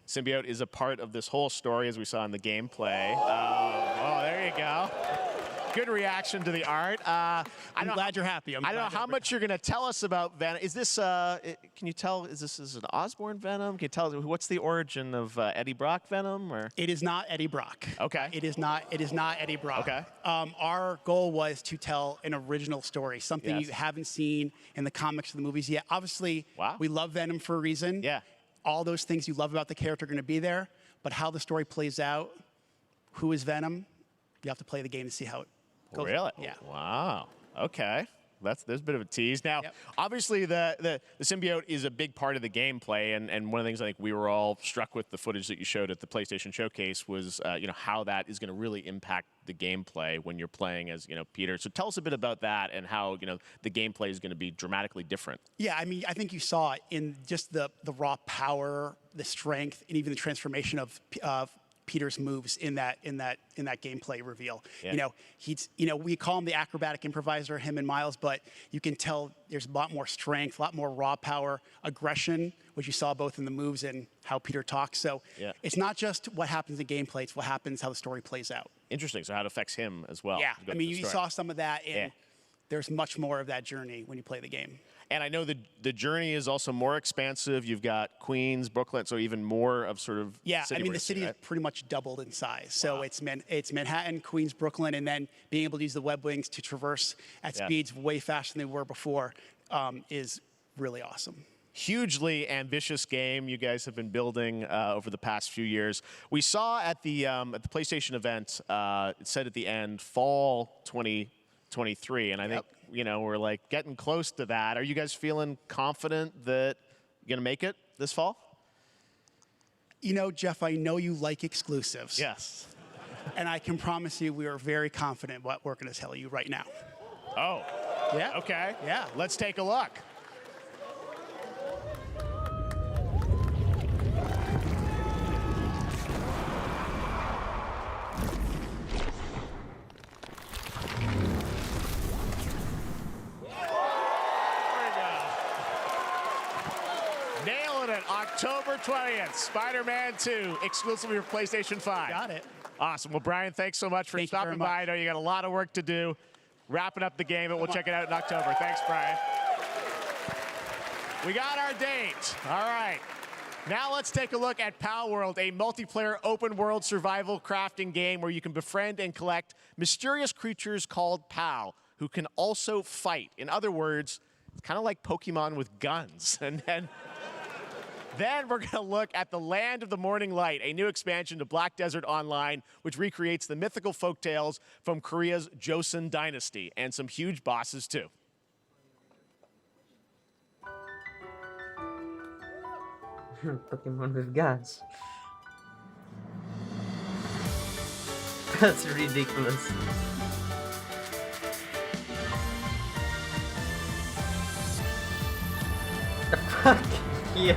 Symbiote is a part of this whole story, as we saw in the gameplay. Oh, there you go. Good reaction to the art. I'm glad you're happy. I don't know how much you're going to tell us about Venom. Is this, can you tell, is this an Osborn Venom? Can you tell, what's the origin of Eddie Brock Venom? Or? It is not Eddie Brock. Okay. It is not Eddie Brock. Okay. Our goal was to tell an original story, something you haven't seen in the comics or the movies yet. Obviously, we love Venom for a reason. Yeah. All those things you love about the character are going to be there, but how the story plays out, who is Venom, you have to play the game to see how it goes. Really? Yeah. Wow. Okay. There's a bit of a tease. Now, obviously, the symbiote is a big part of the gameplay, and one of the things I think we were all struck with the footage that you showed at the PlayStation Showcase was, how that is going to really impact the gameplay when you're playing as, Peter. So tell us a bit about that and how, the gameplay is going to be dramatically different. Yeah, I mean, I think you saw it in just the raw power, the strength, and even the transformation of Peter's moves in that gameplay reveal. Yeah. We call him the acrobatic improviser, him and Miles, but you can tell there's a lot more strength, a lot more raw power, aggression, which you saw both in the moves and how Peter talks. So it's not just what happens in gameplay, it's what happens, how the story plays out. Interesting. So how it affects him as well. Yeah, I mean, you saw some of that, and there's much more of that journey when you play the game. And I know the journey is also more expansive. You've got Queens, Brooklyn, so even more of sort of Yeah, city I mean, the racing, city right? is pretty much doubled in size. So it's Manhattan, Queens, Brooklyn, and then being able to use the web wings to traverse at speeds way faster than they were before is really awesome. Hugely ambitious game you guys have been building over the past few years. We saw at the PlayStation event, it said at the end, fall 2023, and I think we're like getting close to that. Are you guys feeling confident that you're gonna make it this fall? You know, Jeff, I know you like exclusives. Yes. And I can promise you we are very confident what we're going to tell you right now. Oh. Yeah. Okay. Yeah. Let's take a look. Nailing it. October 20th, Spider-Man 2, exclusively for PlayStation 5. Got it. Awesome. Well, Brian, thanks so much for stopping by. I know you got a lot of work to do. Wrapping up the game, but we'll check it out in October. Thanks, Brian. We got our date. All right. Now let's take a look at Pal World, a multiplayer open-world survival crafting game where you can befriend and collect mysterious creatures called Pal, who can also fight. In other words, it's kind of like Pokemon with guns. And then we're going to look at the Land of the Morning Light, a new expansion to Black Desert Online, which recreates the mythical folktales from Korea's Joseon Dynasty, and some huge bosses, too. Pokemon with guns. That's ridiculous. The fuck? Yeah.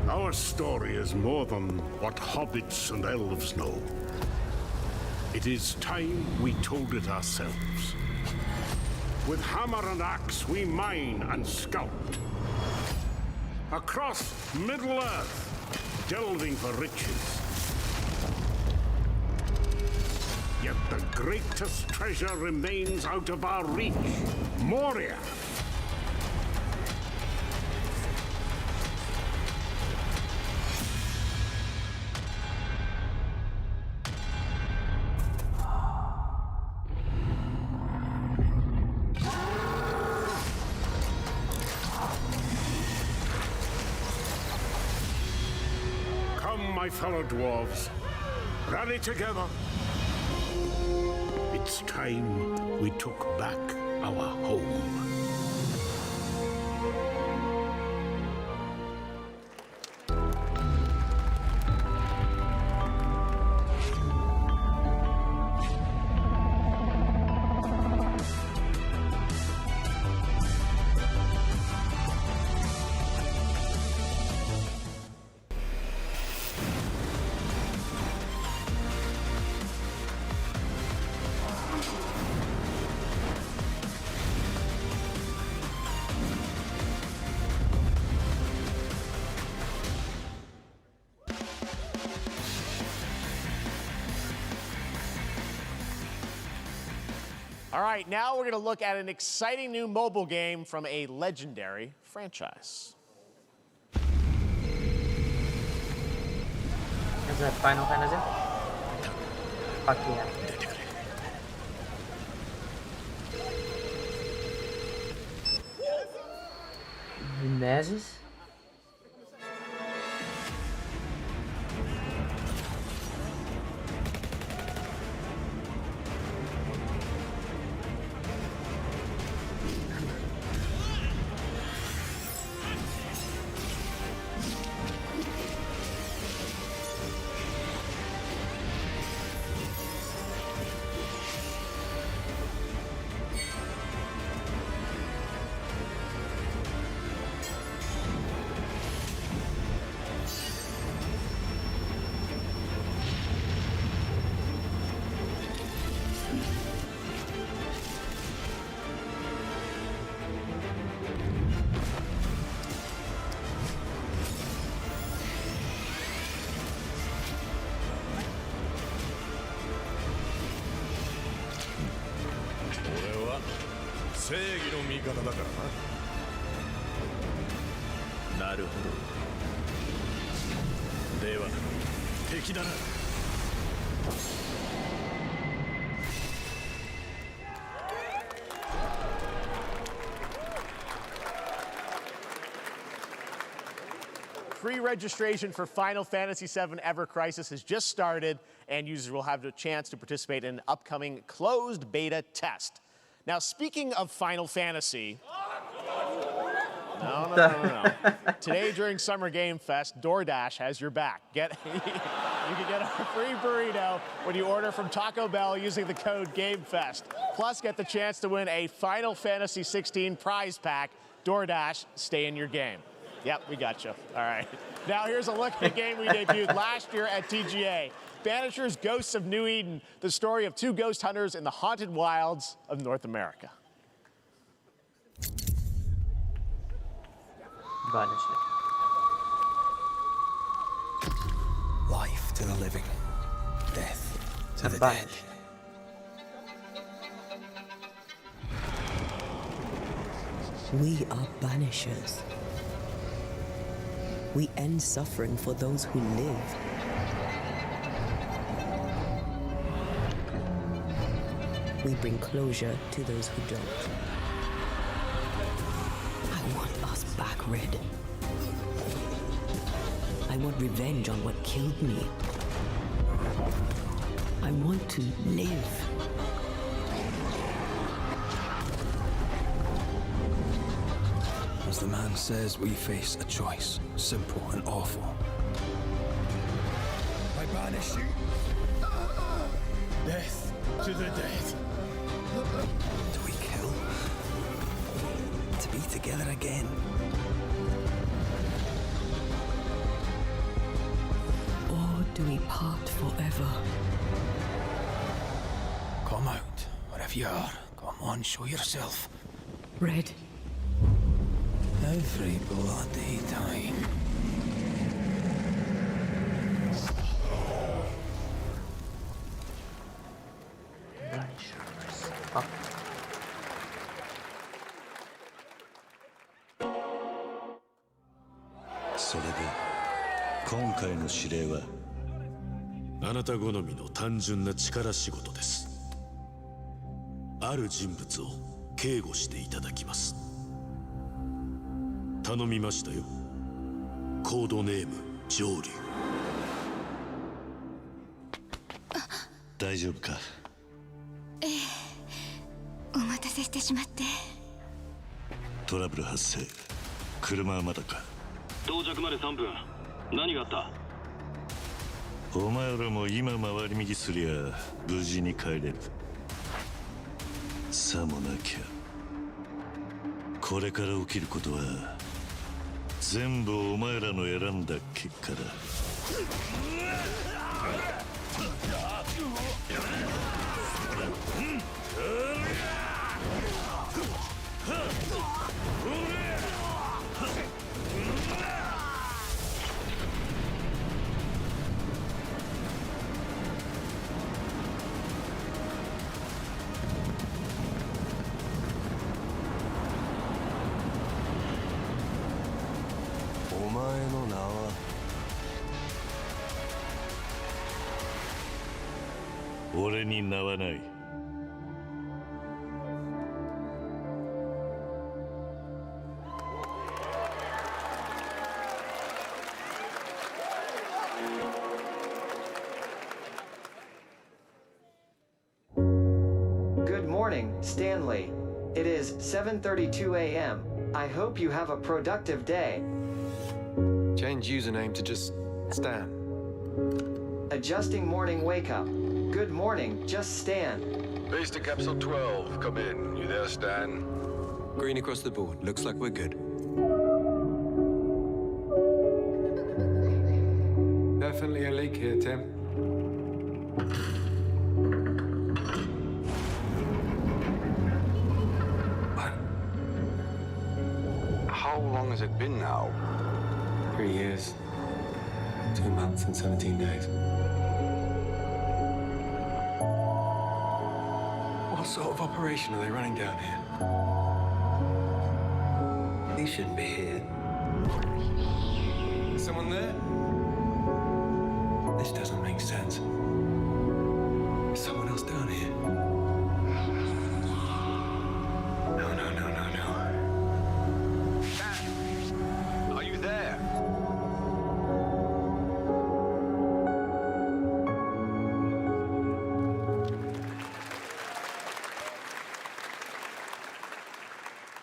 Our story is more than what hobbits and elves know. It is time we told it ourselves. With hammer and axe, we mine and scout. Across Middle-earth, delving for riches. Yet the greatest treasure remains out of our reach. Moria. My fellow dwarves, rally together. It's time we took back our home. All right, now we're going to look at an exciting new mobile game from a legendary franchise. Is that Final Fantasy? Fuck yeah. Nemesis? Pre-registration for Final Fantasy VII Ever Crisis has just started, and users will have the chance to participate in an upcoming closed beta test. Now, speaking of Final Fantasy... No. Today, during Summer Game Fest, DoorDash has your back. You can get a free burrito when you order from Taco Bell using the code GameFest. Plus, get the chance to win a Final Fantasy XVI prize pack. DoorDash, stay in your game. Yep, we got you. All right. Now here's a look at the game we debuted last year at TGA. Banishers Ghosts of New Eden, the story of two ghost hunters in the haunted wilds of North America. Banisher. Life to the living, death to the dead. We are banishers. We end suffering for those who live. We bring closure to those who don't. I want us back, Red. I want revenge on what killed me. I want to live. As the man says, we face a choice, simple and awful. I banish you. Death to the dead. Do we kill? To be together again. Or do we part forever? Come out, wherever you are. Come on, show yourself. Red. Every bloody time.それで今回の指令はあなた好みの単純な力仕事です。ある人物を警護していただきます。頼みましたよ。コードネーム上流。大丈夫か？ええ、お待たせしてしまって。トラブル発生。車はまだか？到着まで3分。何があった？お前らも今回り右すりゃ無事に帰れる。さもなきゃこれから起きることは全部お前らの選んだ結果だ。前の名は俺に名はない。Good morning, Stanley. It is 7:32 a.m. I hope you have a productive day. Change username to just Stan. Adjusting morning wake up. Good morning, just Stan. Base to Capsule 12, come in. You there, Stan? Green across the board. Looks like we're good. Definitely a leak here, Tim. How long has it been now? 3 years. 2 months and 17 days. What sort of operation are they running down here? He shouldn't be here. Someone there? This doesn't make sense. Is someone else down here? No. Are you there?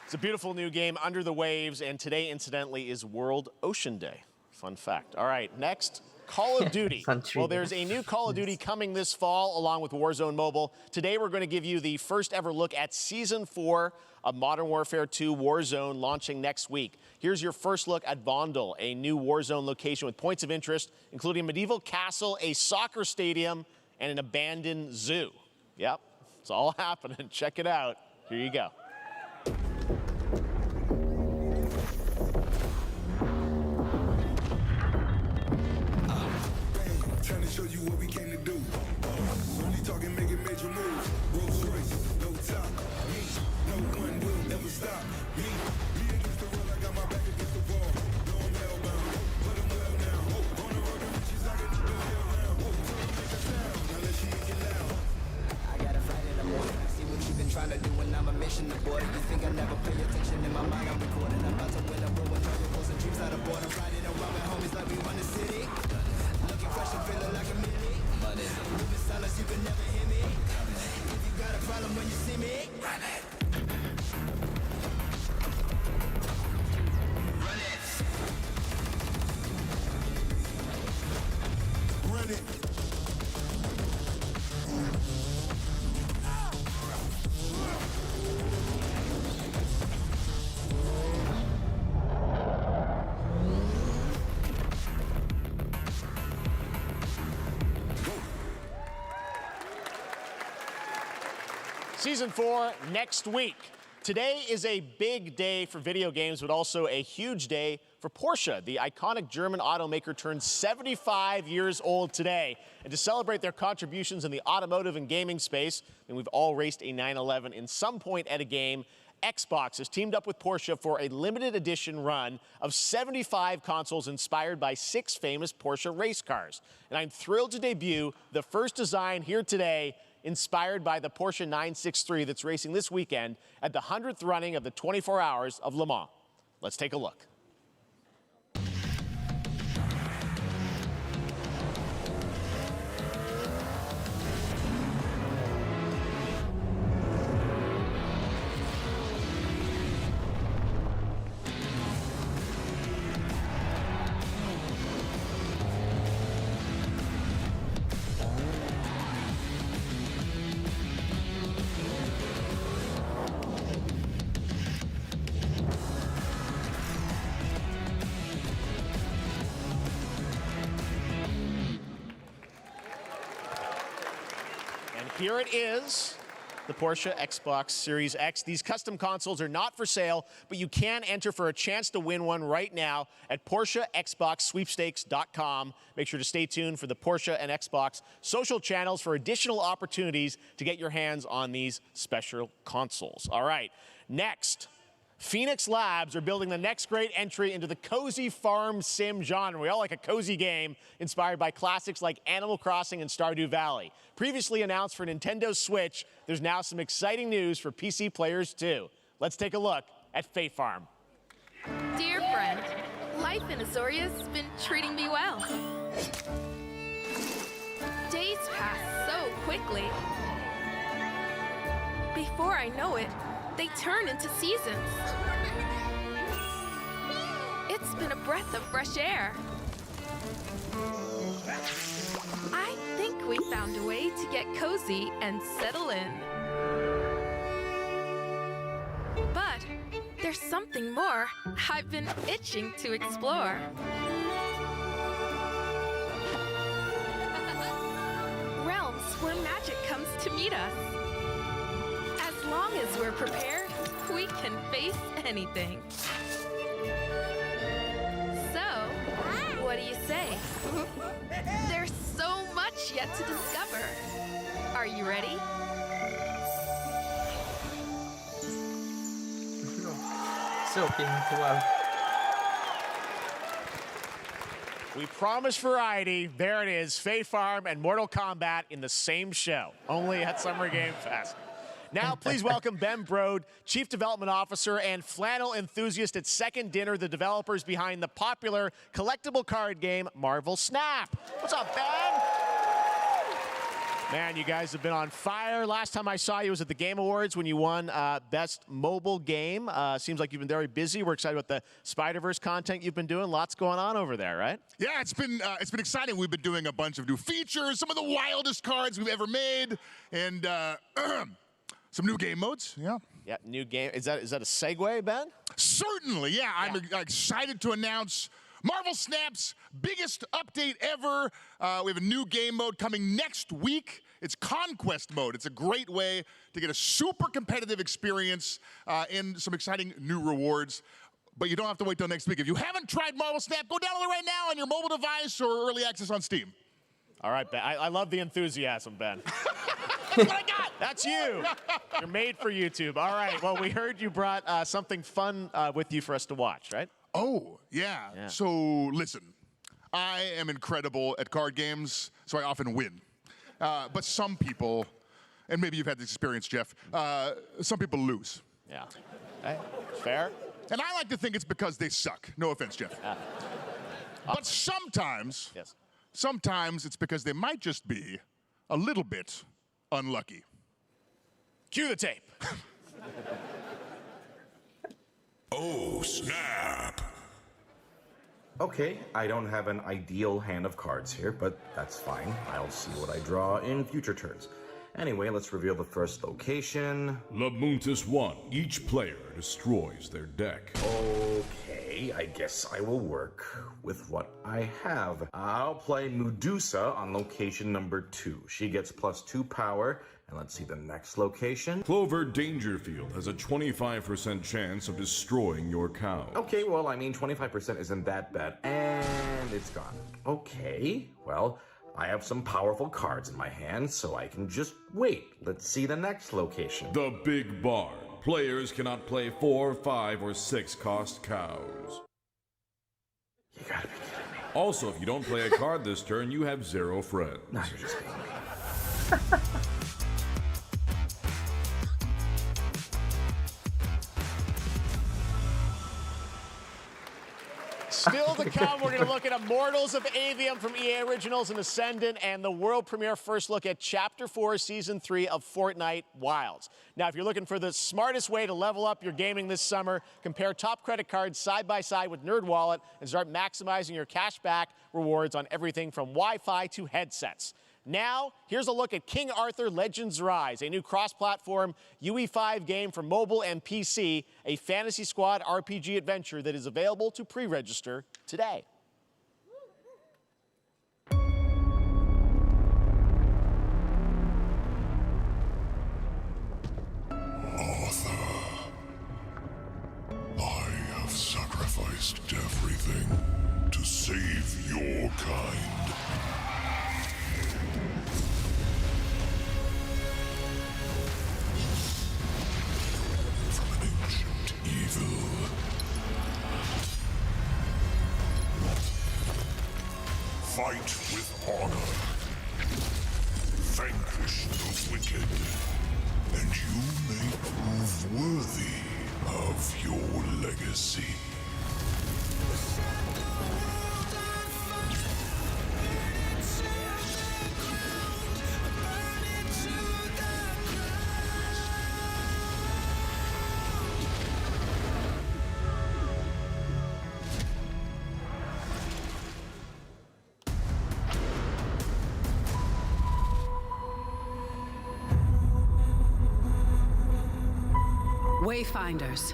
It's a beautiful new game, Under the Waves, and today, incidentally, is World Ocean Day. Fun fact. All right, next, Call of Duty. Well, there's a new Call of Duty coming this fall, along with Warzone Mobile. Today, we're going to give you the first ever look at Season 4 of Modern Warfare 2 Warzone, launching next week. Here's your first look at Vondel, a new Warzone location with points of interest, including a medieval castle, a soccer stadium, and an abandoned zoo. Yep, it's all happening. Check it out. Here you go. Trying to show you what we came to do. Really talking, making major moves. Rolls Royce, no top. Me, no one will ever stop. Me against the world, I got my back against the wall. No, I'm hellbound, but I'm well now. On the road to riches, I can do the hell now. Tell them make a sound, now let she get loud. I got a fight in the morning. See what you've been trying to do when I'm a mission aboard. You think I never pay attention? In my mind, I'm recording. I'm about to win a row and driving and dreams out of border. Riding around with homies like we run the city. Fresh and feeling like a mini. Money. Moving silence, you can never hear me. If you got a problem when you see me, run it. Run it. Run it. Season 4 next week. Today is a big day for video games, but also a huge day for Porsche. The iconic German automaker turns 75 years old today. And to celebrate their contributions in the automotive and gaming space, and we've all raced a 911 in some point at a game, Xbox has teamed up with Porsche for a limited edition run of 75 consoles inspired by 6 famous Porsche race cars. And I'm thrilled to debut the first design here today, inspired by the Porsche 963 that's racing this weekend at the 100th running of the 24 Hours of Le Mans. Let's take a look. Here it is, the Porsche Xbox Series X. These custom consoles are not for sale, but you can enter for a chance to win one right now at PorscheXboxSweepstakes.com. Make sure to stay tuned for the Porsche and Xbox social channels for additional opportunities to get your hands on these special consoles. All right, next, Phoenix Labs are building the next great entry into the cozy farm sim genre. We all like a cozy game inspired by classics like Animal Crossing and Stardew Valley. Previously announced for Nintendo Switch, there's now some exciting news for PC players too. Let's take a look at Fae Farm. Dear friend, life in Azoria's been treating me well. Days pass so quickly. Before I know it, they turn into seasons. It's been a breath of fresh air. I think we found a way to get cozy and settle in. But there's something more I've been itching to explore. Realms where magic comes to meet us. As long as we're prepared, we can face anything. So, what do you say? There's so much yet to discover. Are you ready? So pintual. We promised variety. There it is, Fae Farm and Mortal Kombat in the same show, only at Summer Game Fest. Now, please welcome Ben Brode, Chief Development Officer and flannel enthusiast at Second Dinner, the developers behind the popular collectible card game Marvel Snap. What's up, Ben? Man, you guys have been on fire. Last time I saw you was at the Game Awards when you won Best Mobile Game. Seems like you've been very busy. We're excited about the Spider-Verse content you've been doing. Lots going on over there, right? Yeah, it's been exciting. We've been doing a bunch of new features, some of the wildest cards we've ever made, and some new game modes. Yeah. Yeah, new game. Is that a segue, Ben? Certainly, yeah. I'm excited to announce Marvel Snap's biggest update ever. We have a new game mode coming next week. It's Conquest mode. It's a great way to get a super competitive experience and some exciting new rewards. But you don't have to wait till next week. If you haven't tried Marvel Snap, go download it right now on your mobile device or early access on Steam. All right, Ben. I love the enthusiasm, Ben. That's what I got. That's you. You're made for YouTube. All right. Well, we heard you brought something fun with you for us to watch, right? Oh, yeah. So, listen. I am incredible at card games, so I often win. But some people, and maybe you've had this experience, Jeff, some people lose. Yeah. Hey, fair. And I like to think it's because they suck. No offense, Jeff. But sometimes, sometimes it's because they might just be a little bit unlucky. Cue the tape. Oh, snap. Okay, I don't have an ideal hand of cards here, but that's fine. I'll see what I draw in future turns. Anyway, let's reveal the first location. Labuntus 1. Each player destroys their deck. Okay, I guess I will work with what I have. I'll play Medusa on location number 2. She gets +2 power. And let's see the next location. Clover Dangerfield has a 25% chance of destroying your cow. Okay, well, I mean, 25% isn't that bad. And it's gone. Okay, well, I have some powerful cards in my hand, so I can just wait. Let's see the next location. The Big Barn. Players cannot play 4, 5, or 6 cost cows. You gotta be kidding me. Also, if you don't play a card this turn, you have 0 friends. No, you're just being mean. Still to come, we're going to look at Immortals of Avium from EA Originals and Ascendant and the world premiere first look at Chapter 4, Season 3 of Fortnite Wilds. Now, if you're looking for the smartest way to level up your gaming this summer, compare top credit cards side by side with NerdWallet and start maximizing your cashback rewards on everything from Wi-Fi to headsets. Now, here's a look at King Arthur Legends Rise, a new cross-platform UE5 game for mobile and PC, a Fantasy Squad RPG adventure that is available to pre-register today. Arthur, I have sacrificed everything to save your kind. From an ancient evil Fight with honor. Vanquish the wicked, and you may prove worthy of your legacy. Wayfinders,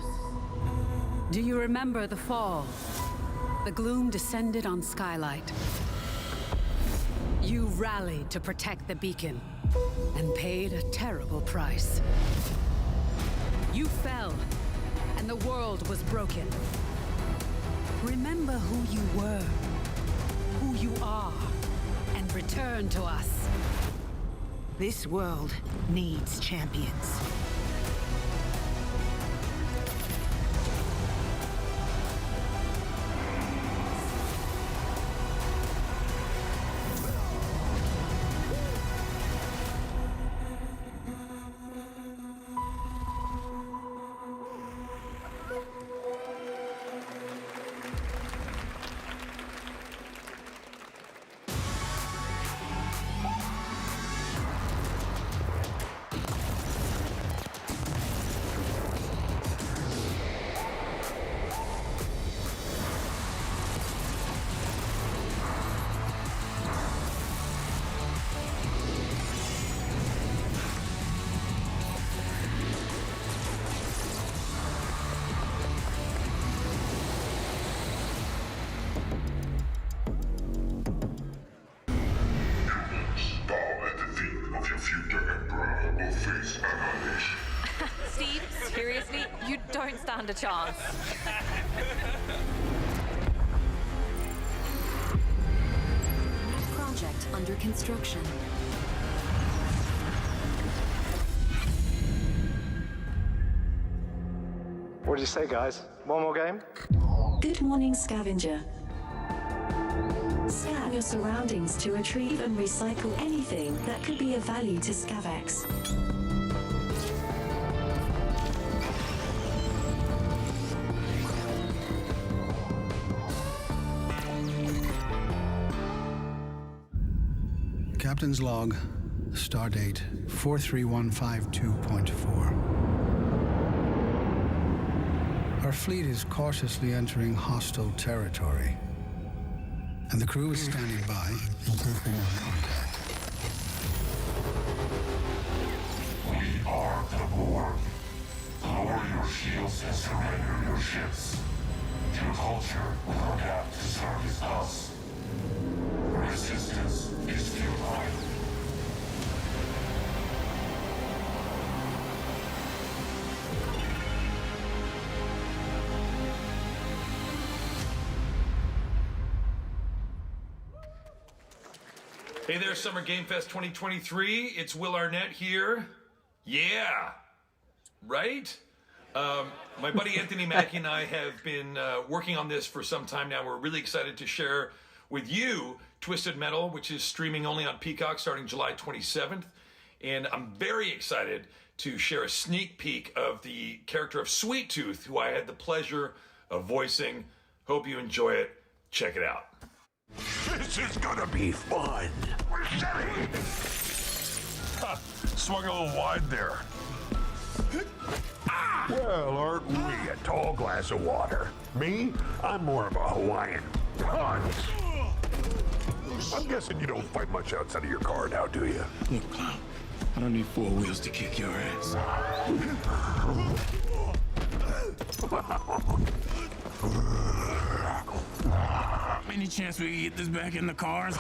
do you remember the fall? The gloom descended on Skylight. You rallied to protect the beacon, and paid a terrible price. You fell, and the world was broken. Remember who you were, who you are, and return to us. This world needs champions. Steve, seriously, you don't stand a chance. Project under construction. What do you say, guys? One more game? Good morning, scavenger. Scan your surroundings to retrieve and recycle anything that could be of value to Scavex. Captain's log, stardate 43152.4. Our fleet is cautiously entering hostile territory, and the crew is standing by in case they have contact. We are the Borg. Lower your shields and surrender your ships. Your culture will adapt to service us. Resistance is futile. Hey there, Summer Game Fest 2023. It's Will Arnett here. Yeah, right? My buddy Anthony Mackie and I have been working on this for some time now. We're really excited to share with you Twisted Metal, which is streaming only on Peacock starting July 27th. And I'm very excited to share a sneak peek of the character of Sweet Tooth, who I had the pleasure of voicing. Hope you enjoy it. Check it out. This is gonna be fun. We're steady. Swung a little wide there. Well, aren't we a tall glass of water? Me? I'm more of a Hawaiian punch. I'm guessing you don't fight much outside of your car now, do you? Look, clown, I don't need four wheels to kick your ass. Any chance we can get this back in the cars?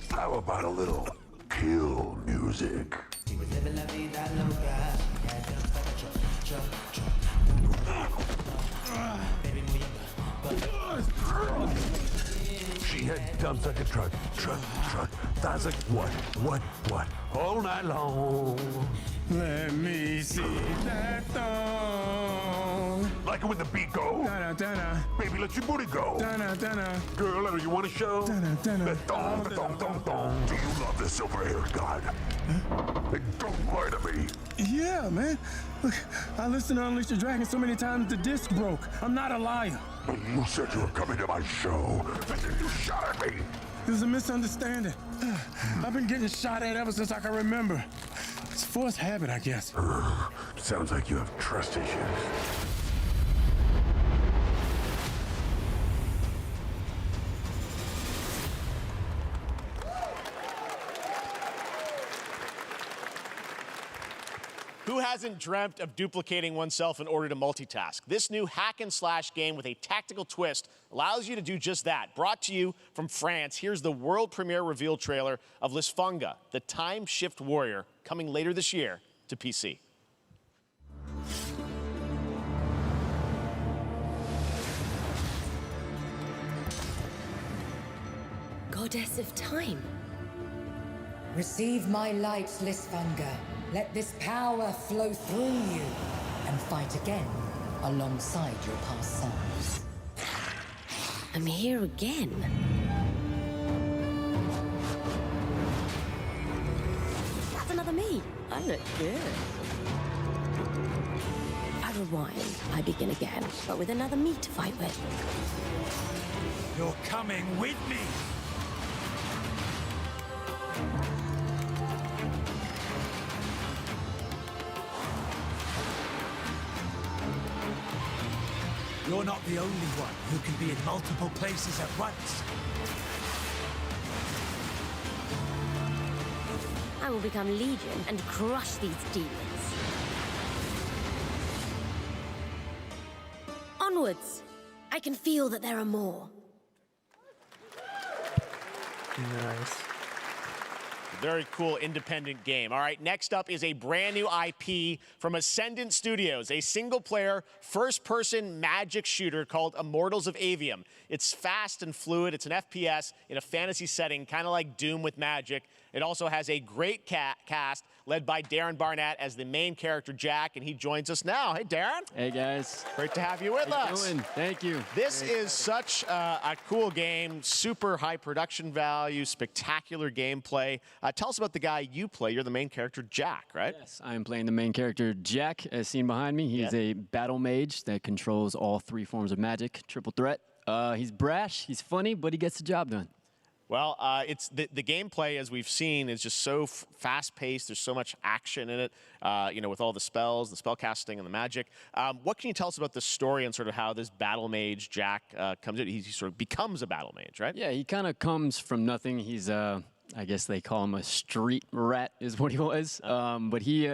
How about a little kill music? She had dumps like a truck. That's like what? All night long. Let me see that thong. Like like it when the beat goes? Dana. Baby, let your booty go. Dana. Girl, you want to show? Dana. Thong. Do you love the silver hair god? Hey, don't lie to me. Yeah, man. Look, I listened to Unleash the Dragon so many times the disc broke. I'm not a liar. But you said you were coming to my show, and then you shot at me. It was a misunderstanding. I've been getting shot at ever since I can remember. It's forced habit, I guess. Sounds like you have trust issues. Who hasn't dreamt of duplicating oneself in order to multitask? This new hack and slash game with a tactical twist allows you to do just that. Brought to you from France, here's the world premiere reveal trailer of Lysfunga, the time shift warrior, coming later this year to PC. Goddess of time. Receive my light, Lysfunga. Let this power flow through you and fight again alongside your past selves. I'm here again. That's another me. I look good. I rewind. I begin again, but with another me to fight with. You're coming with me. You're not the only one who can be in multiple places at once. I will become Legion and crush these demons. Onwards! I can feel that there are more. Nice. Very cool independent game. All right, next up is a brand new IP from Ascendant Studios, a single-player, first-person magic shooter called Immortals of Avium. It's fast and fluid. It's an FPS in a fantasy setting, kind of like Doom with magic. It also has a great cast led by Darren Barnett as the main character, Jack, and he joins us now. Hey, Darren. Hey, guys. Great to have you with us. Doing? Thank you. This is such a cool game, super high production value, spectacular gameplay. Tell us about the guy you play. You're the main character, Jack, right? Yes, I am playing the main character, Jack, as seen behind me. He's a battle mage that controls all three forms of magic, triple threat. He's brash, he's funny, but he gets the job done. Well, it's the gameplay, as we've seen, is just so fast-paced. There's so much action in it, with all the spells, the spell casting, and the magic. What can you tell us about the story and sort of how this battle mage, Jack, comes in? He sort of becomes a battle mage, right? Yeah, he kind of comes from nothing. He's, I guess they call him a street rat is what he was. But he,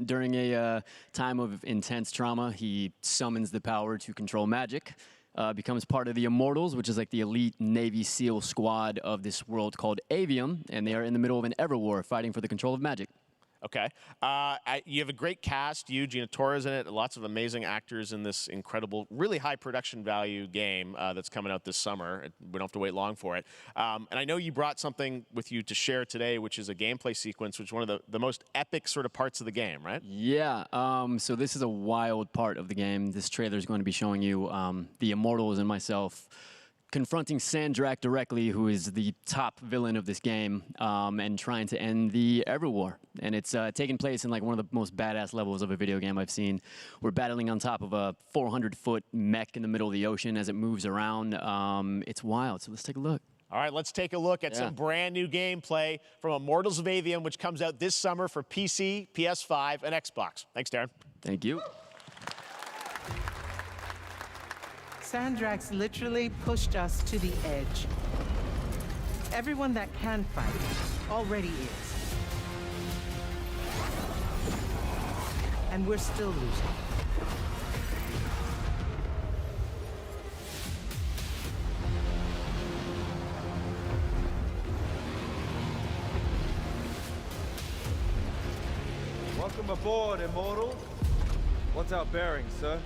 during a time of intense trauma, he summons the power to control magic. Becomes part of the Immortals, which is like the elite Navy SEAL squad of this world called Avium, and they are in the middle of an Everwar fighting for the control of magic. Okay. You have a great cast. You, Gina Torres in it. Lots of amazing actors in this incredible, really high production value game that's coming out this summer. We don't have to wait long for it. And I know you brought something with you to share today, which is a gameplay sequence, which is one of the most epic sort of parts of the game, right? Yeah. So this is a wild part of the game. This trailer is going to be showing you the Immortals and myself confronting Sandrak directly, who is the top villain of this game, and trying to end the Everwar. And it's taking place in like one of the most badass levels of a video game I've seen. We're battling on top of a 400-foot mech in the middle of the ocean as it moves around. It's wild, so let's take a look. All right, let's take a look at some brand new gameplay from Immortals of Avium, which comes out this summer for PC, PS5, and Xbox. Thanks, Darren. Thank you. Sandrax literally pushed us to the edge. Everyone that can fight already is. And we're still losing. Welcome aboard, Immortal. What's our bearing, sir?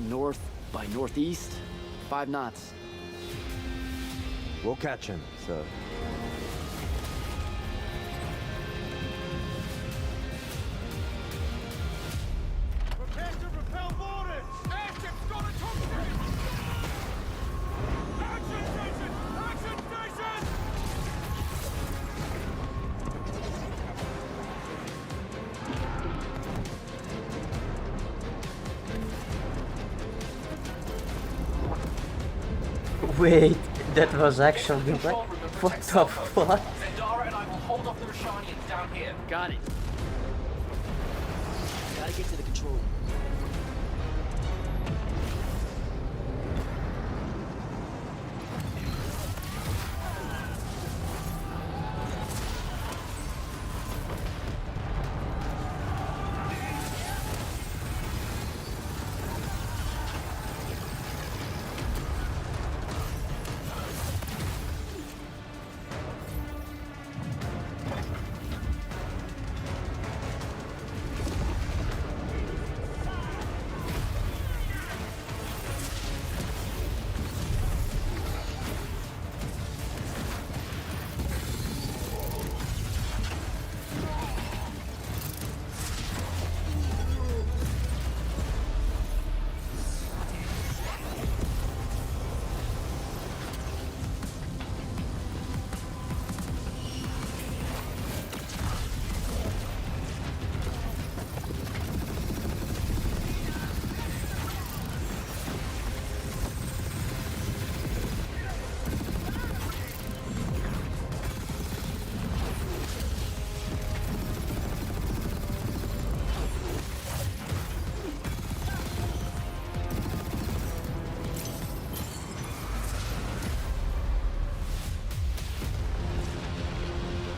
North by northeast, 5 knots. We'll catch him, sir. Prepare to repel boarders! Airship's got a Wait, that was actually like, what the fuck? Zendara and I will hold off the Rashanians down here. Got it. Gotta get to the control room.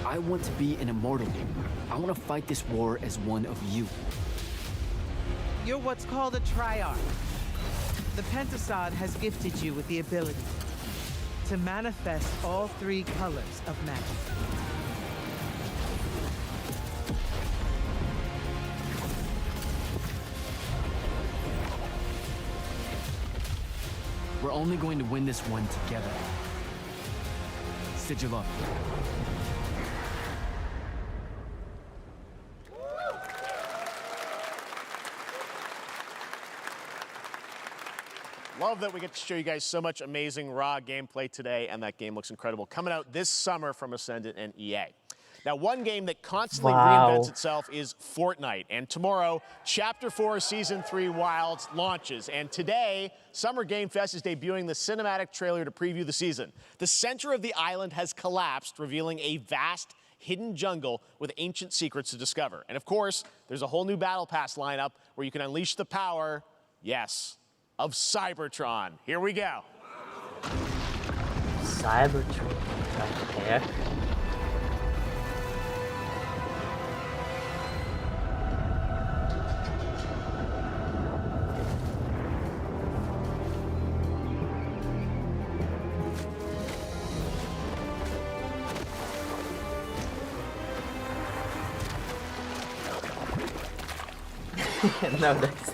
I want to be an immortal. I want to fight this war as one of you. You're what's called a Triarch. The Pentasod has gifted you with the ability to manifest all three colors of magic. We're only going to win this one together. Sigil up. Love that we get to show you guys so much amazing raw gameplay today, and that game looks incredible. Coming out this summer from Ascendant and EA. Now, one game that constantly reinvents itself is Fortnite. And tomorrow, Chapter 4 Season 3 Wilds launches. And today, Summer Game Fest is debuting the cinematic trailer to preview the season. The center of the island has collapsed, revealing a vast hidden jungle with ancient secrets to discover. And of course, there's a whole new Battle Pass lineup where you can unleash the power, yes, of Cybertron. Here we go. Cybertron? What the heck? No, that's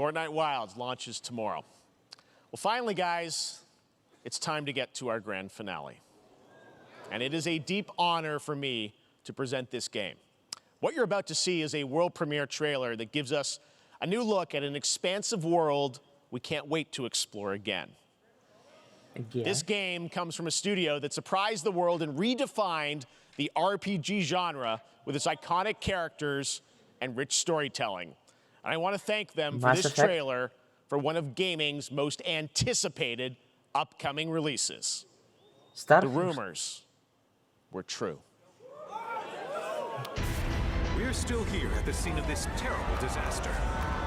Fortnite Wilds launches tomorrow. Well, finally, guys, it's time to get to our grand finale. And it is a deep honor for me to present this game. What you're about to see is a world premiere trailer that gives us a new look at an expansive world we can't wait to explore again. Again. This game comes from a studio that surprised the world and redefined the RPG genre with its iconic characters and rich storytelling. And I want to thank them for Mass this Effect. trailer for one of gaming's most anticipated upcoming releases. The rumors were true. We're still here at the scene of this terrible disaster,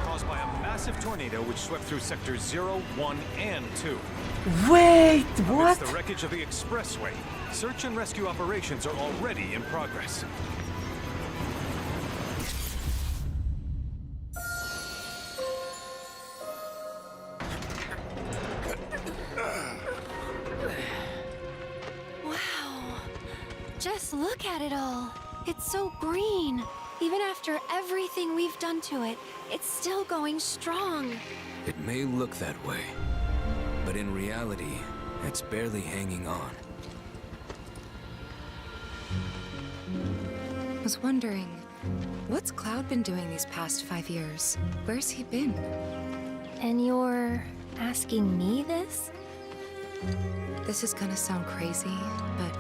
caused by a massive tornado which swept through sectors 0, 1, and 2. Wait, what? Amidst the wreckage of the expressway, search and rescue operations are already in progress. Wow. Just look at it all. It's so green. Even after everything we've done to it, it's still going strong. It may look that way, but in reality, it's barely hanging on. I was wondering, what's Cloud been doing these past 5 years? Where's he been? And you're asking me this? This is gonna sound crazy, but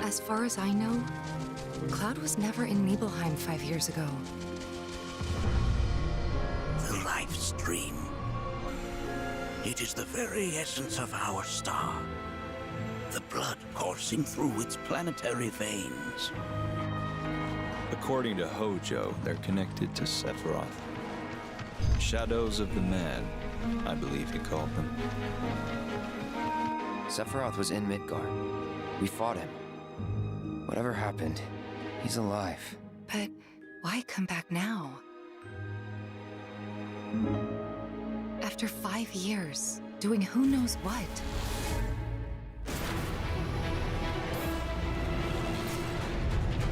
as far as I know, Cloud was never in Nibelheim 5 years ago. The life stream. It is the very essence of our star. The blood coursing through its planetary veins. According to Hojo, they're connected to Sephiroth. Shadows of the Man, I believe he called them. Sephiroth was in Midgard. We fought him. Whatever happened, he's alive. But why come back now? After 5 years, doing who knows what?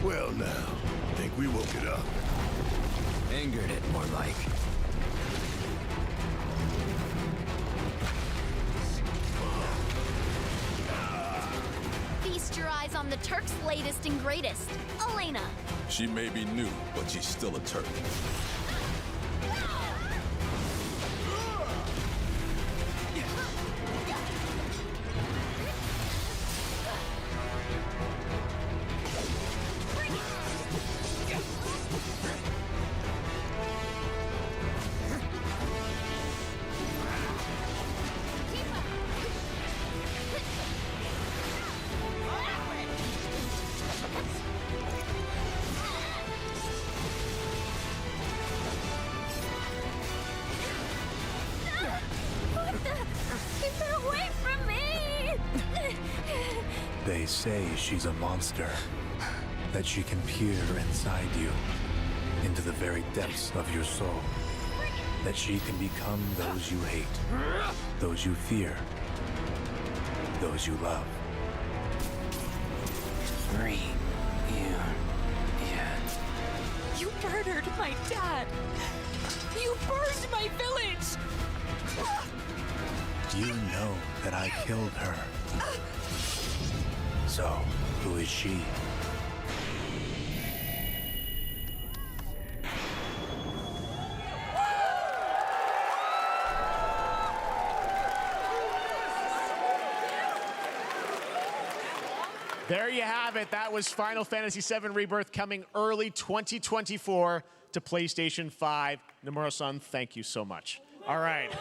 Well now, think we woke it up. Angered it, more like. Feast your eyes on the Turk's latest and greatest, Elena. She may be new, but she's still a Turk. Keep her away from me! They say she's a monster, that she can peer inside you, into the very depths of your soul, that she can become those you hate, those you fear, those you love. Free you. You murdered my dad! You burned my village! You know that I killed her. So, who is she? There you have it. That was Final Fantasy VII Rebirth coming early 2024 to PlayStation 5. Nomura-san, thank you so much. All right,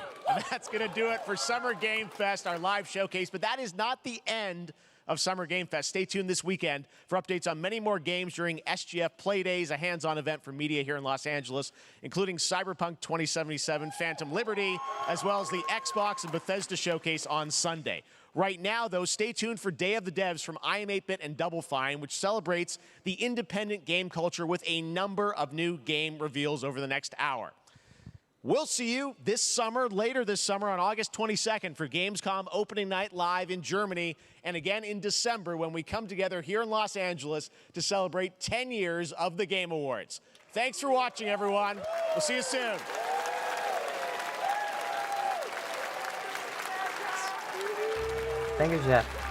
that's going to do it for Summer Game Fest, our live showcase. But that is not the end of Summer Game Fest. Stay tuned this weekend for updates on many more games during SGF Play Days, a hands-on event for media here in Los Angeles, including Cyberpunk 2077, Phantom Liberty, as well as the Xbox and Bethesda showcase on Sunday. Right now, though, stay tuned for Day of the Devs from IM8bit and Double Fine, which celebrates the independent game culture with a number of new game reveals over the next hour. We'll see you this summer, later this summer on August 22nd for Gamescom Opening Night Live in Germany, and again in December when we come together here in Los Angeles to celebrate 10 years of the Game Awards. Thanks for watching, everyone. We'll see you soon. Thank you, Jeff.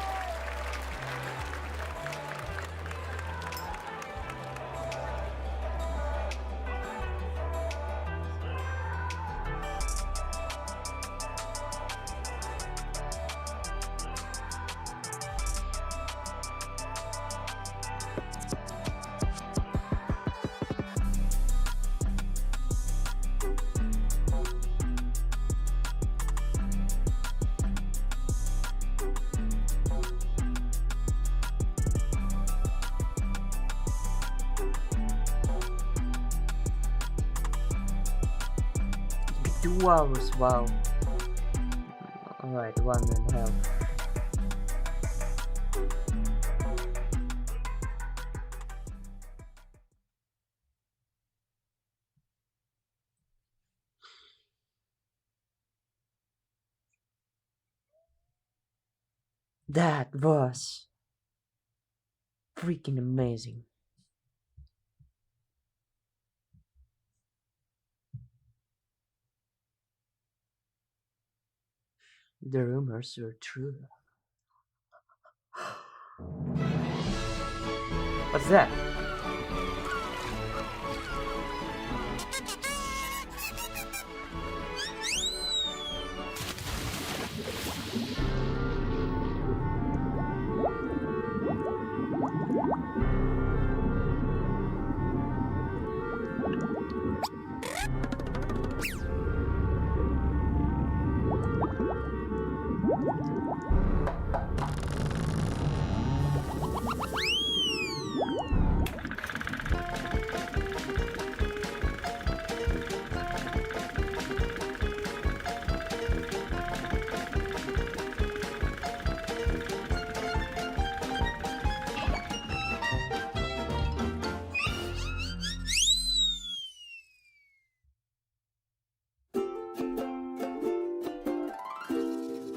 2 hours, wow. Alright, 1.5. That was freaking amazing. The rumors were true. What's that?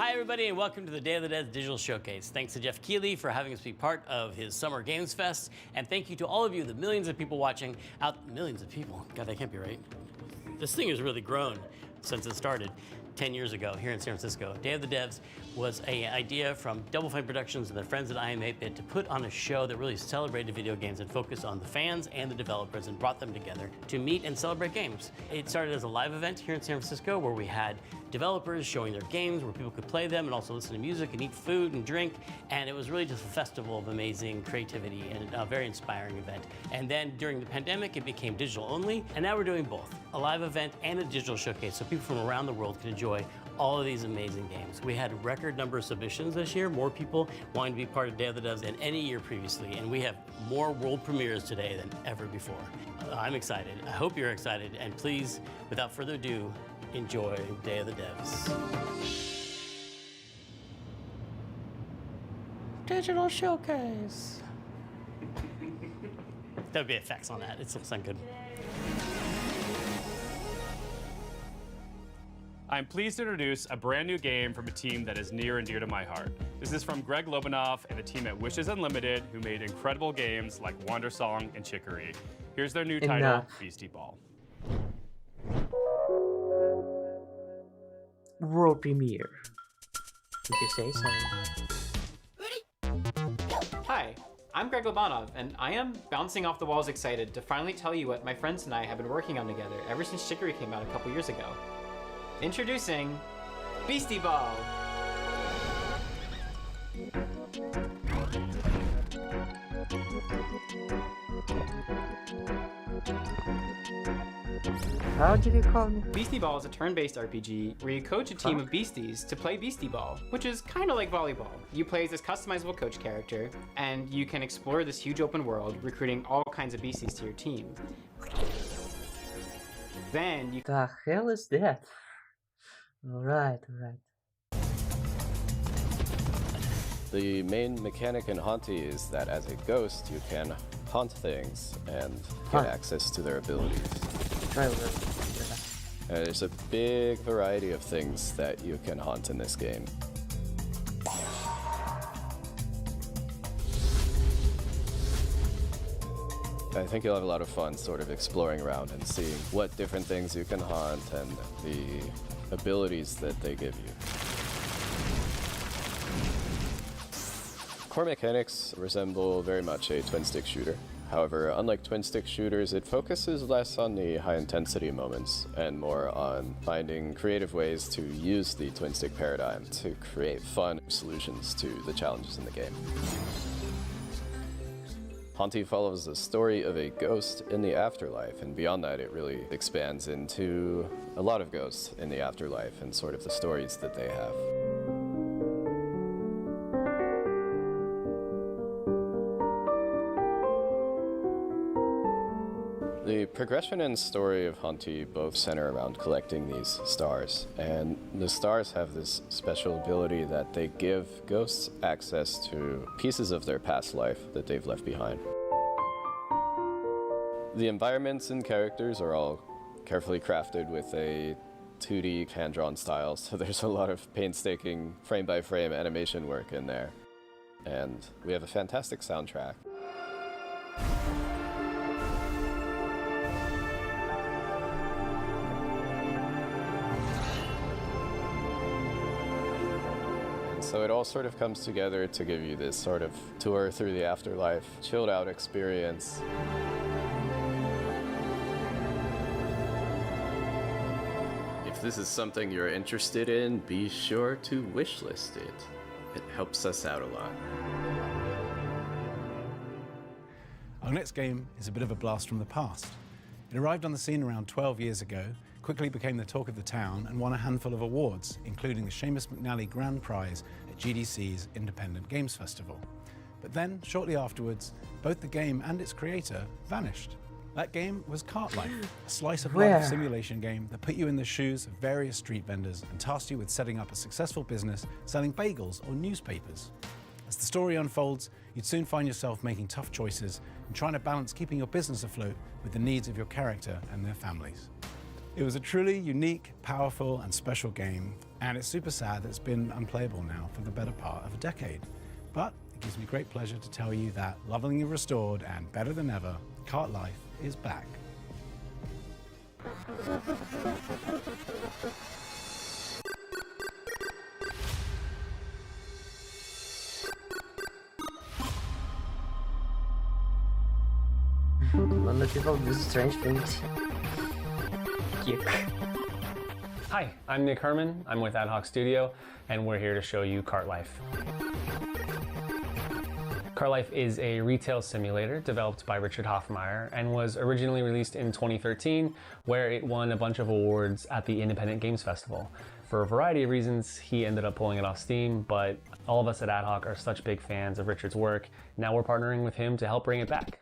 Hi, everybody, and welcome to the Day of the Dead Digital Showcase. Thanks to Jeff Keighley for having us be part of his Summer Games Fest, and thank you to all of you, the millions of people watching millions of people. God, that can't be right. This thing has really grown since it started 10 years ago here in San Francisco. Day of the Devs was an idea from Double Fine Productions and their friends at IM8-Bit to put on a show that really celebrated video games and focused on the fans and the developers and brought them together to meet and celebrate games. It started as a live event here in San Francisco where we had developers showing their games where people could play them and also listen to music and eat food and drink, and it was really just a festival of amazing creativity and a very inspiring event. And then during the pandemic it became digital only, and now we're doing both, a live event and a digital showcase so people from around the world can enjoy all of these amazing games. We had a record number of submissions this year, more people wanting to be part of Day of the Devs than any year previously, and we have more world premieres today than ever before. I'm excited, I hope you're excited, and please, without further ado, enjoy Day of the Devs. Digital showcase. There would be effects on that. It'll sound good. I'm pleased to introduce a brand new game from a team that is near and dear to my heart. This is from Greg Lobanov and the team at Wishes Unlimited, who made incredible games like Wandersong and Chicory. Here's their new title, Beastie Ball. World premiere. Did you say so? Hi, I'm Greg Lobanov, and I am bouncing off the walls excited to finally tell you what my friends and I have been working on together ever since Chicory came out a couple years ago. Introducing Beastie Ball! How did you call me? Beastie Ball is a turn-based RPG where you coach a team of beasties to play Beastie Ball, which is kind of like volleyball. You play as this customizable coach character, and you can explore this huge open world, recruiting all kinds of beasties to your team. Then you... The hell is that? Alright. The main mechanic in Haunty is that as a ghost, you can haunt things and get access to their abilities. There's a big variety of things that you can haunt in this game. I think you'll have a lot of fun sort of exploring around and seeing what different things you can haunt and the abilities that they give you. Core mechanics resemble very much a twin-stick shooter. However, unlike twin-stick shooters, it focuses less on the high-intensity moments and more on finding creative ways to use the twin-stick paradigm to create fun solutions to the challenges in the game. Haunty follows the story of a ghost in the afterlife, and beyond that it really expands into a lot of ghosts in the afterlife and sort of the stories that they have. The progression and story of Hanti both center around collecting these stars, and the stars have this special ability that they give ghosts access to pieces of their past life that they've left behind. The environments and characters are all carefully crafted with a 2D hand-drawn style, so there's a lot of painstaking frame-by-frame animation work in there. And we have a fantastic soundtrack. So it all sort of comes together to give you this sort of tour through the afterlife, chilled out experience. If this is something you're interested in, be sure to wishlist it. It helps us out a lot. Our next game is a bit of a blast from the past. It arrived on the scene around 12 years ago, quickly became the talk of the town, and won a handful of awards, including the Seamus McNally Grand Prize at GDC's Independent Games Festival. But then, shortly afterwards, both the game and its creator vanished. That game was Cart Life, a slice-of-life simulation game that put you in the shoes of various street vendors and tasked you with setting up a successful business selling bagels or newspapers. As the story unfolds, you'd soon find yourself making tough choices and trying to balance keeping your business afloat with the needs of your character and their families. It was a truly unique, powerful, and special game, and it's super sad that it's been unplayable now for the better part of a decade. But it gives me great pleasure to tell you that, lovingly restored and better than ever, Cart Life is back. When the people do strange things. Hi, I'm Nick Herman. I'm with Ad Hoc Studio, and we're here to show you Cart Life. Cart Life is a retail simulator developed by Richard Hoffmeyer and was originally released in 2013, where it won a bunch of awards at the Independent Games Festival. For a variety of reasons, he ended up pulling it off Steam, but all of us at Ad Hoc are such big fans of Richard's work. Now we're partnering with him to help bring it back.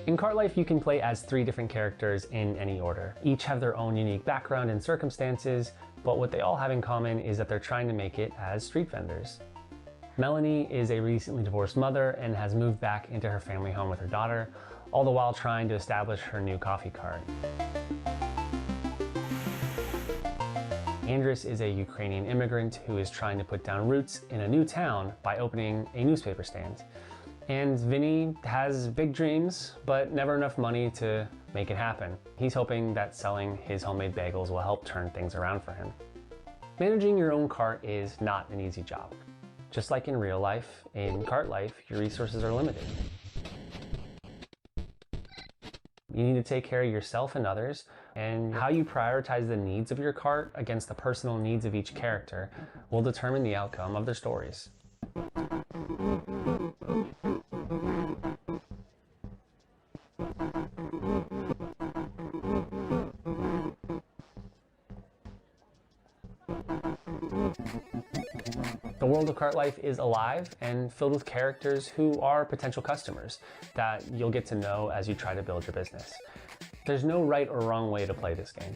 In Cart Life, you can play as 3 different characters in any order. Each have their own unique background and circumstances, but what they all have in common is that they're trying to make it as street vendors. Melanie is a recently divorced mother and has moved back into her family home with her daughter, all the while trying to establish her new coffee cart. Andris is a Ukrainian immigrant who is trying to put down roots in a new town by opening a newspaper stand. And Vinny has big dreams, but never enough money to make it happen. He's hoping that selling his homemade bagels will help turn things around for him. Managing your own cart is not an easy job. Just like in real life, in Cart Life, your resources are limited. You need to take care of yourself and others, and how you prioritize the needs of your cart against the personal needs of each character will determine the outcome of their stories. The world of Cart Life is alive and filled with characters who are potential customers that you'll get to know as you try to build your business. There's no right or wrong way to play this game.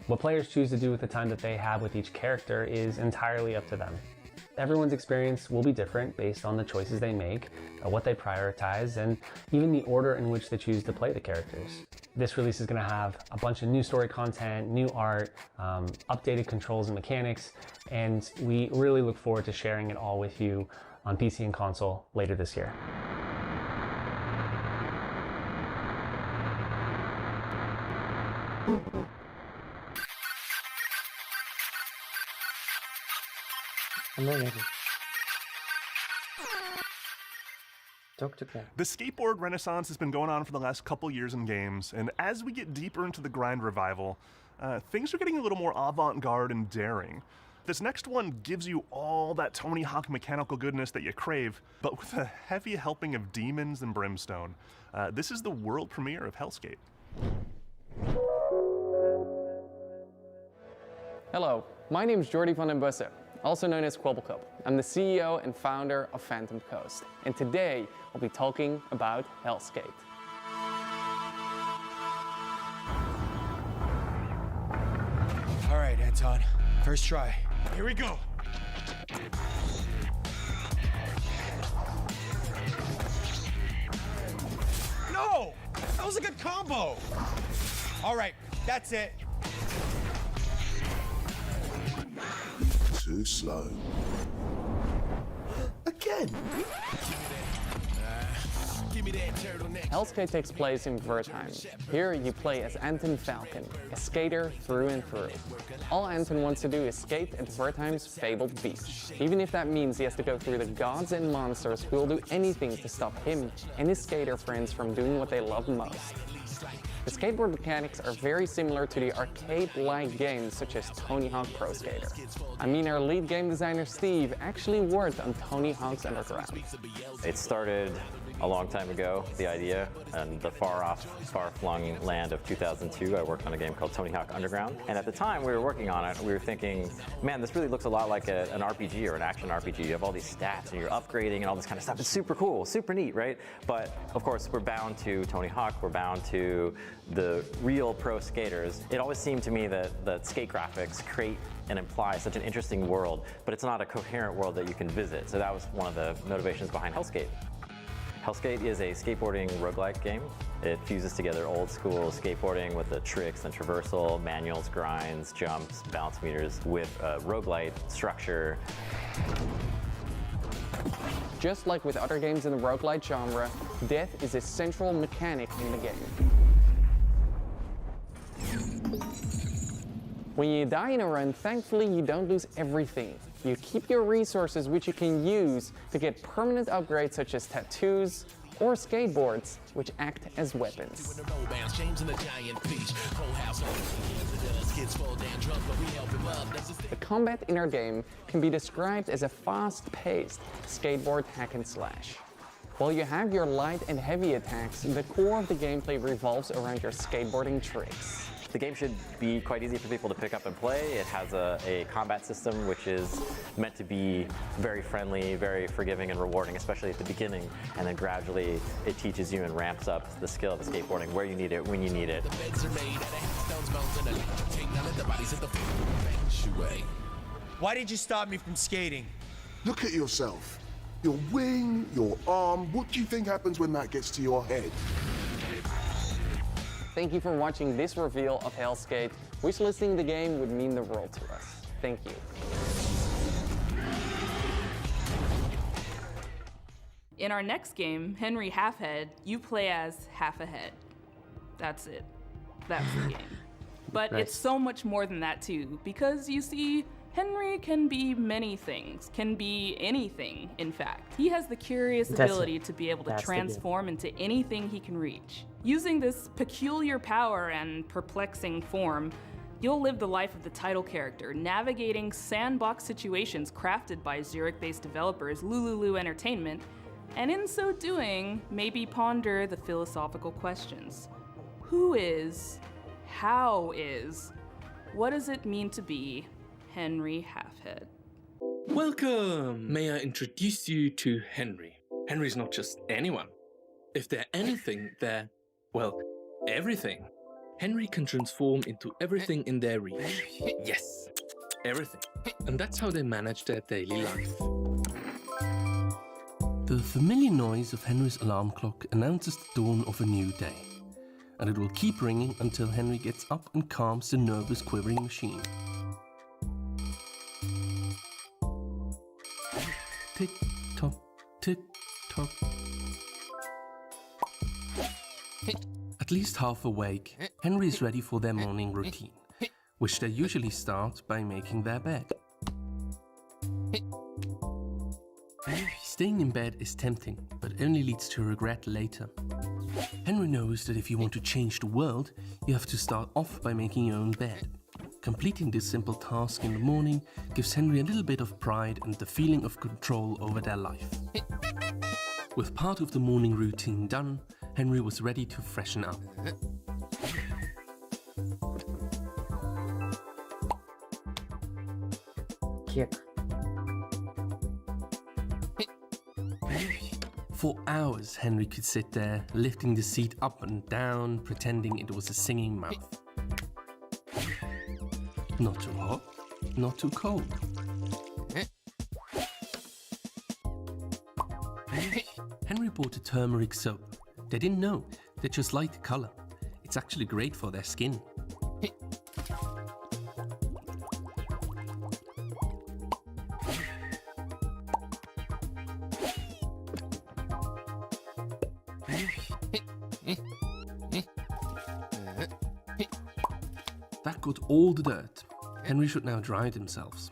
What players choose to do with the time that they have with each character is entirely up to them. Everyone's experience will be different based on the choices they make, what they prioritize, and even the order in which they choose to play the characters. This release is going to have a bunch of new story content, new art, updated controls and mechanics, and we really look forward to sharing it all with you on PC and console later this year. The skateboard renaissance has been going on for the last couple years in games, and as we get deeper into the grind revival, things are getting a little more avant-garde and daring. This next one gives you all that Tony Hawk mechanical goodness that you crave, but with a heavy helping of demons and brimstone. This is the world premiere of Hellskate. Hello, my name is Jordi van den Bussen, also known as Kwobbelkop. I'm the CEO and founder of Phantom Coast, and today I'll be talking about Hellskate. All right, Anton, first try. Here we go. No! That was a good combo! All right, that's it. Too slow. Again? Hellskate takes place in Wertheim. Here you play as Anton Falcon, a skater through and through. All Anton wants to do is skate at Wertheim's fabled beach, even if that means he has to go through the gods and monsters who will do anything to stop him and his skater friends from doing what they love most. The skateboard mechanics are very similar to the arcade-like games such as Tony Hawk Pro Skater. I mean, our lead game designer Steve actually worked on Tony Hawk's Underground. It started a long time ago, the idea, and the far-off, far-flung land of 2002, I worked on a game called Tony Hawk Underground. And at the time we were working on it, we were thinking, man, this really looks a lot like an RPG or an action RPG. You have all these stats and you're upgrading and all this kind of stuff. It's super cool, super neat, right? But of course, we're bound to Tony Hawk, we're bound to the real pro skaters. It always seemed to me that skate graphics create and imply such an interesting world, but it's not a coherent world that you can visit. So that was one of the motivations behind Hellskate. Hellskate is a skateboarding roguelike game. It fuses together old school skateboarding with the tricks and traversal, manuals, grinds, jumps, balance meters with a roguelite structure. Just like with other games in the roguelite genre, death is a central mechanic in the game. When you die in a run, thankfully you don't lose everything. You keep your resources which you can use to get permanent upgrades such as tattoos or skateboards, which act as weapons. The combat in our game can be described as a fast-paced skateboard hack and slash. While you have your light and heavy attacks, the core of the gameplay revolves around your skateboarding tricks. The game should be quite easy for people to pick up and play. It has a combat system which is meant to be very friendly, very forgiving and rewarding, especially at the beginning, and then gradually it teaches you and ramps up the skill of the skateboarding, where you need it, when you need it. Why did you stop me from skating? Look at yourself. Your wing, your arm. What do you think happens when that gets to your head? Thank you for watching this reveal of Hellskate. Wishlisting the game would mean the world to us. Thank you. In our next game, Henry Halfhead, you play as Half a Head. That's it. That's the game. But Nice. It's so much more than that too, because you see, Henry can be many things, can be anything, in fact. He has the curious ability to be able to transform into anything he can reach. Using this peculiar power and perplexing form, you'll live the life of the title character, navigating sandbox situations crafted by Zurich-based developers Lululu Entertainment, and in so doing, maybe ponder the philosophical questions. Who is? How is? What does it mean to be Henry Halfhead? Welcome! May I introduce you to Henry? Henry's not just anyone. If they're anything, they're, well, everything. Henry can transform into everything in their reach. Yes, everything. And that's how they manage their daily life. The familiar noise of Henry's alarm clock announces the dawn of a new day. And it will keep ringing until Henry gets up and calms the nervous, quivering machine. Tick tock, tick tock. At least half awake, Henry is ready for their morning routine, which they usually start by making their bed. Staying in bed is tempting, but only leads to regret later. Henry knows that if you want to change the world, you have to start off by making your own bed. Completing this simple task in the morning gives Henry a little bit of pride and the feeling of control over their life. With part of the morning routine done, Henry was ready to freshen up. For hours, Henry could sit there, lifting the seat up and down, pretending it was a singing mouth. Not too hot, not too cold. Henry bought a turmeric soap. They didn't know, they just liked the color. It's actually great for their skin. That got all the dirt. Henry should now dry themselves.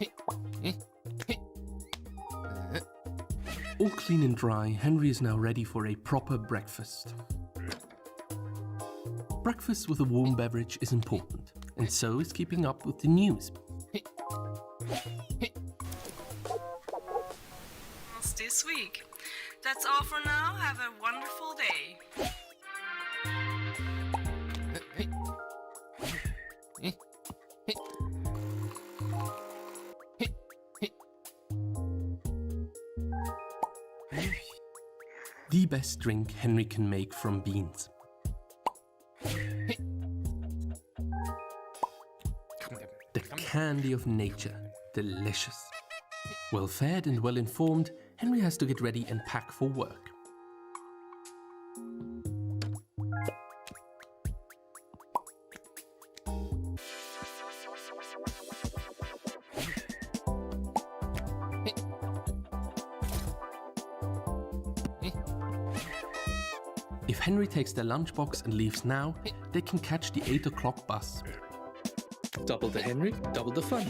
All clean and dry, Henry is now ready for a proper breakfast. Breakfast with a warm beverage is important, and so is keeping up with the news. That's this week. That's all for now. Have a wonderful day. The best drink Henry can make from beans. The candy of nature, delicious. Well fed and well informed, Henry has to get ready and pack for work. If Henry takes their lunchbox and leaves now, they can catch the 8 o'clock bus. Double the Henry, double the fun.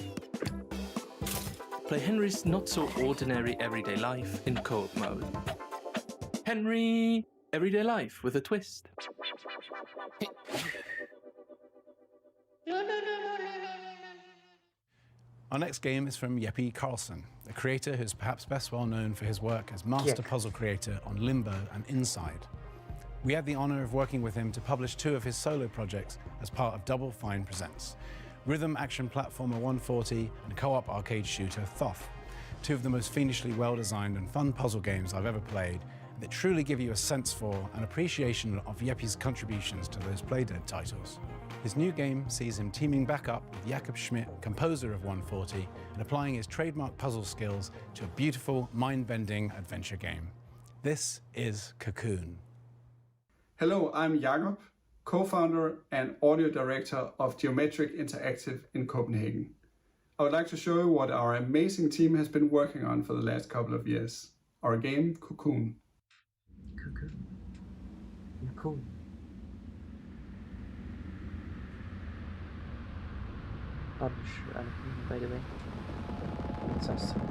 Play Henry's not-so-ordinary everyday life in co-op mode. Henry, everyday life with a twist. Our next game is from Jeppe Carlsen, a creator who's perhaps best well known for his work as master puzzle creator on Limbo and Inside. We had the honor of working with him to publish 2 of his solo projects as part of Double Fine Presents, rhythm action platformer 140 and co-op arcade shooter Thoth, 2 of the most fiendishly well-designed and fun puzzle games I've ever played that truly give you a sense for and appreciation of Jeppe's contributions to those Playdead titles. His new game sees him teaming back up with Jakob Schmidt, composer of 140, and applying his trademark puzzle skills to a beautiful, mind-bending adventure game. This is Cocoon. Hello, I'm Jakob, co-founder and audio director of Geometric Interactive in Copenhagen. I would like to show you what our amazing team has been working on for the last couple of years. Our game, Cocoon. Cocoon. Publisher Alpine, by the way. It's awesome.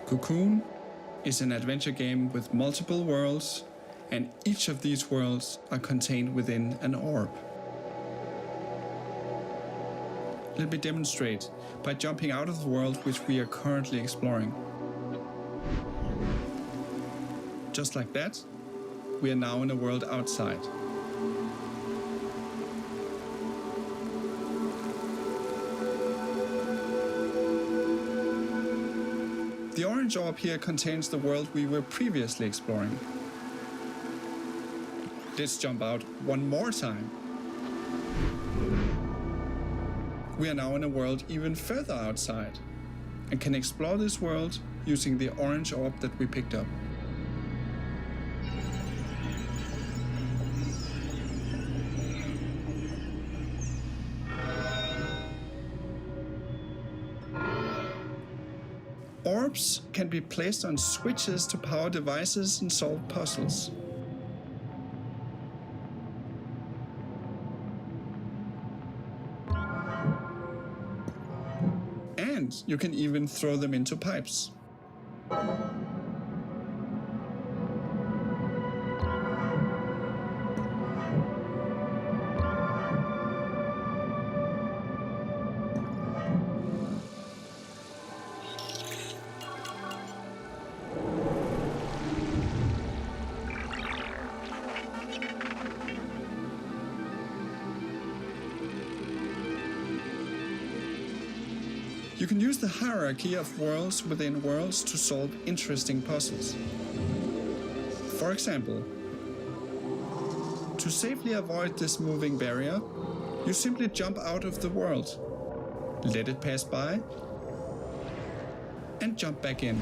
Cocoon is an adventure game with multiple worlds, and each of these worlds are contained within an orb. Let me demonstrate by jumping out of the world which we are currently exploring. Just like that, we are now in a world outside. The orange orb here contains the world we were previously exploring. Let's jump out one more time. We are now in a world even further outside and can explore this world using the orange orb that we picked up. Orbs can be placed on switches to power devices and solve puzzles. And you can even throw them into pipes. You can use the hierarchy of worlds within worlds to solve interesting puzzles. For example, to safely avoid this moving barrier, you simply jump out of the world, let it pass by, and jump back in.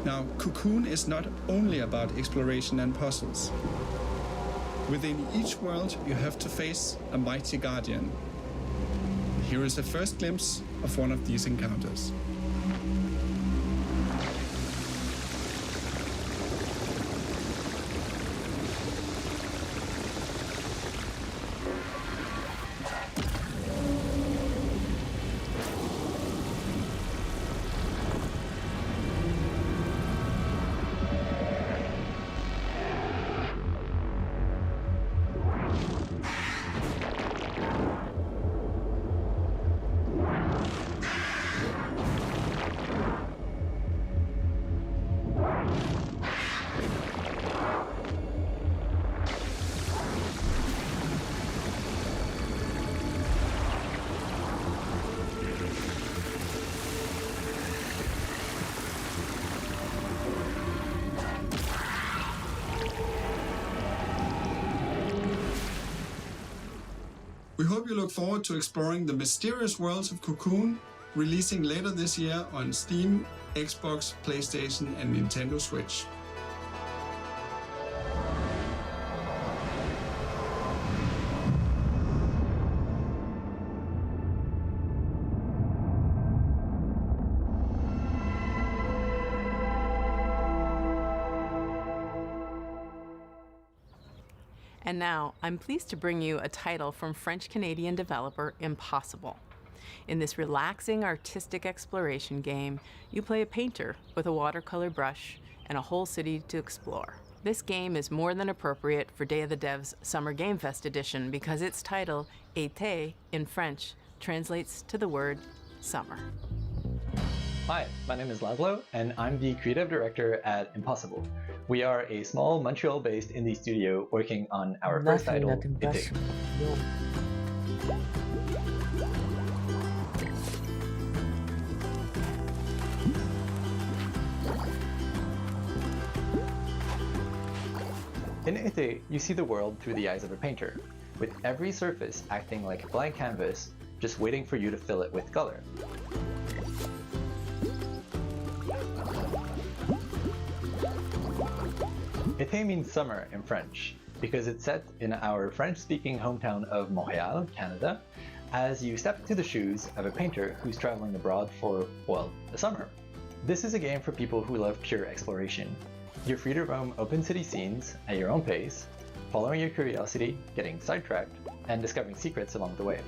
Now, Cocoon is not only about exploration and puzzles. Within each world, you have to face a mighty guardian. Here is a first glimpse of one of these encounters. We hope you look forward to exploring the mysterious worlds of Cocoon, releasing later this year on Steam, Xbox, PlayStation, and Nintendo Switch. And now, I'm pleased to bring you a title from French-Canadian developer Impossible. In this relaxing artistic exploration game, you play a painter with a watercolor brush and a whole city to explore. This game is more than appropriate for Day of the Devs Summer Game Fest edition because its title, Été, in French, translates to the word summer. Hi, my name is Laszlo, and I'm the creative director at Impossible. We are a small Montreal-based indie studio working on our first title, Été. In Été, you see the world through the eyes of a painter, with every surface acting like a blank canvas, just waiting for you to fill it with color. Été means summer in French, because it's set in our French-speaking hometown of Montreal, Canada, as you step into the shoes of a painter who's traveling abroad for, well, the summer. This is a game for people who love pure exploration. You're free to roam open city scenes at your own pace, following your curiosity, getting sidetracked, and discovering secrets along the way.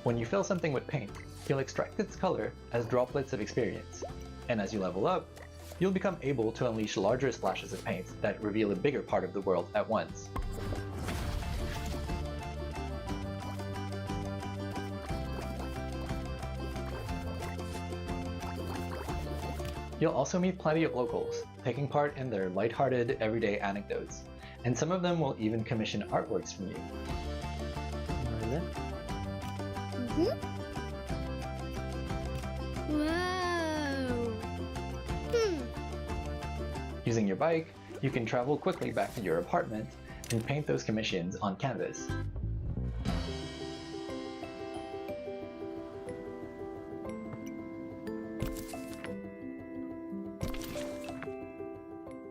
When you fill something with paint, you'll extract its color as droplets of experience, and as you level up, you'll become able to unleash larger splashes of paint that reveal a bigger part of the world at once. You'll also meet plenty of locals, taking part in their lighthearted, everyday anecdotes, and some of them will even commission artworks from you. Wow. Using your bike, you can travel quickly back to your apartment and paint those commissions on canvas.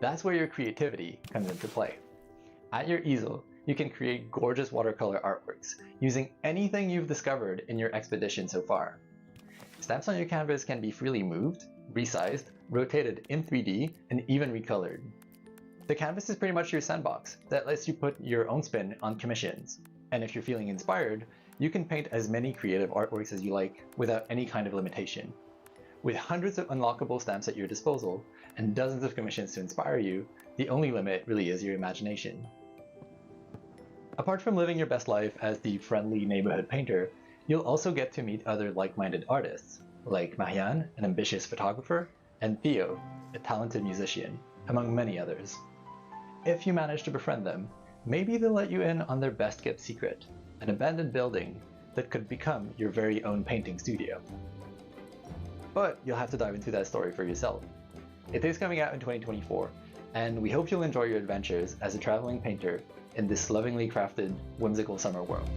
That's where your creativity comes into play. At your easel, you can create gorgeous watercolor artworks using anything you've discovered in your expedition so far. Stamps on your canvas can be freely moved, resized, rotated in 3D, and even recolored. The canvas is pretty much your sandbox that lets you put your own spin on commissions. And if you're feeling inspired, you can paint as many creative artworks as you like without any kind of limitation. With hundreds of unlockable stamps at your disposal and dozens of commissions to inspire you, the only limit really is your imagination. Apart from living your best life as the friendly neighborhood painter, you'll also get to meet other like-minded artists, like Marianne, an ambitious photographer, and Theo, a talented musician, among many others. If you manage to befriend them, maybe they'll let you in on their best-kept secret, an abandoned building that could become your very own painting studio. But you'll have to dive into that story for yourself. It is coming out in 2024, and we hope you'll enjoy your adventures as a traveling painter in this lovingly crafted, whimsical summer world.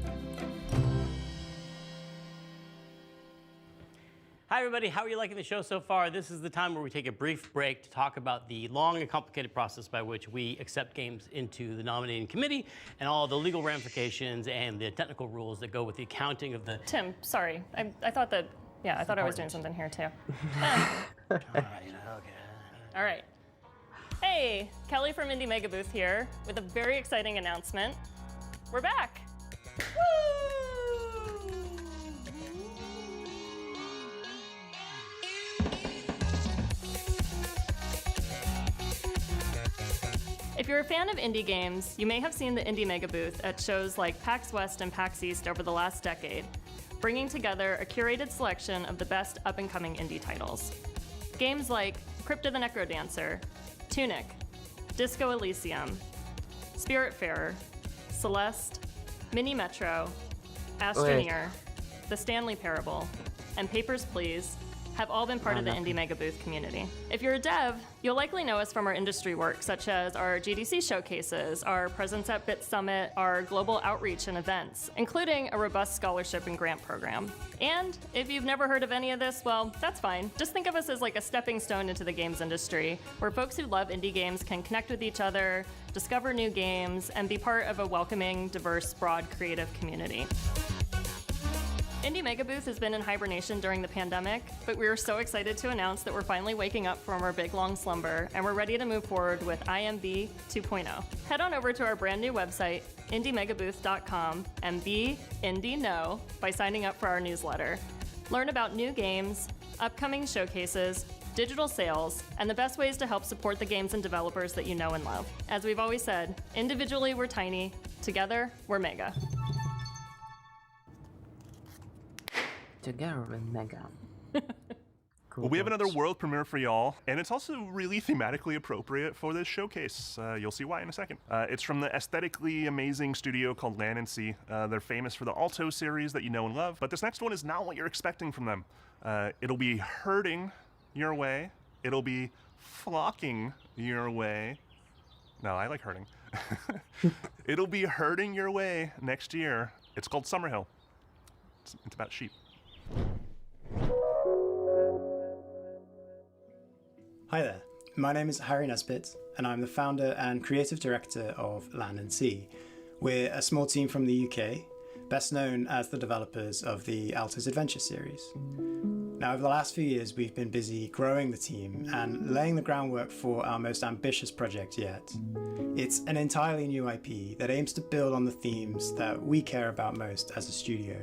Hi everybody, how are you liking the show so far? This is the time where we take a brief break to talk about the long and complicated process by which we accept games into the nominating committee and all the legal ramifications and the technical rules that go with the accounting of the... Tim, sorry. I thought that, yeah, I thought I was doing something here too. All right. Hey, Kelly from Indie Mega Booth here with a very exciting announcement. We're back. If you're a fan of indie games, you may have seen the Indie Mega Booth at shows like PAX West and PAX East over the last decade, bringing together a curated selection of the best up-and-coming indie titles. Games like Crypt of the Necrodancer, Tunic, Disco Elysium, Spiritfarer, Celeste, Mini Metro, Astroneer, The Stanley Parable, and Papers, Please have all been part of the Indie Mega Booth community. If you're a dev, you'll likely know us from our industry work, such as our GDC showcases, our presence at Bit Summit, our global outreach and events, including a robust scholarship and grant program. And if you've never heard of any of this, well, that's fine. Just think of us as like a stepping stone into the games industry, where folks who love indie games can connect with each other, discover new games, and be part of a welcoming, diverse, broad, creative community. Indie Mega Booth has been in hibernation during the pandemic, but we are so excited to announce that we're finally waking up from our big long slumber and we're ready to move forward with IMB 2.0. Head on over to our brand new website, indiemegabooth.com, and be Indie Know by signing up for our newsletter. Learn about new games, upcoming showcases, digital sales, and the best ways to help support the games and developers that you know and love. As we've always said, individually we're tiny, together we're mega. Together with Mega. Well, we have another world premiere for y'all, and it's also really thematically appropriate for this showcase. You'll see why in a second. It's from the aesthetically amazing studio called Land & Sea. They're famous for the Alto series that you know and love, but this next one is not what you're expecting from them. It'll be herding your way. It'll be flocking your way. No, I like herding. It'll be herding your way next year. It's called Summerhill. It's about sheep. Hi there, my name is Harry Nesbitt, and I'm the founder and creative director of Land & Sea. We're a small team from the UK, best known as the developers of the Alto's Adventure series. Now, over the last few years, we've been busy growing the team and laying the groundwork for our most ambitious project yet. It's an entirely new IP that aims to build on the themes that we care about most as a studio.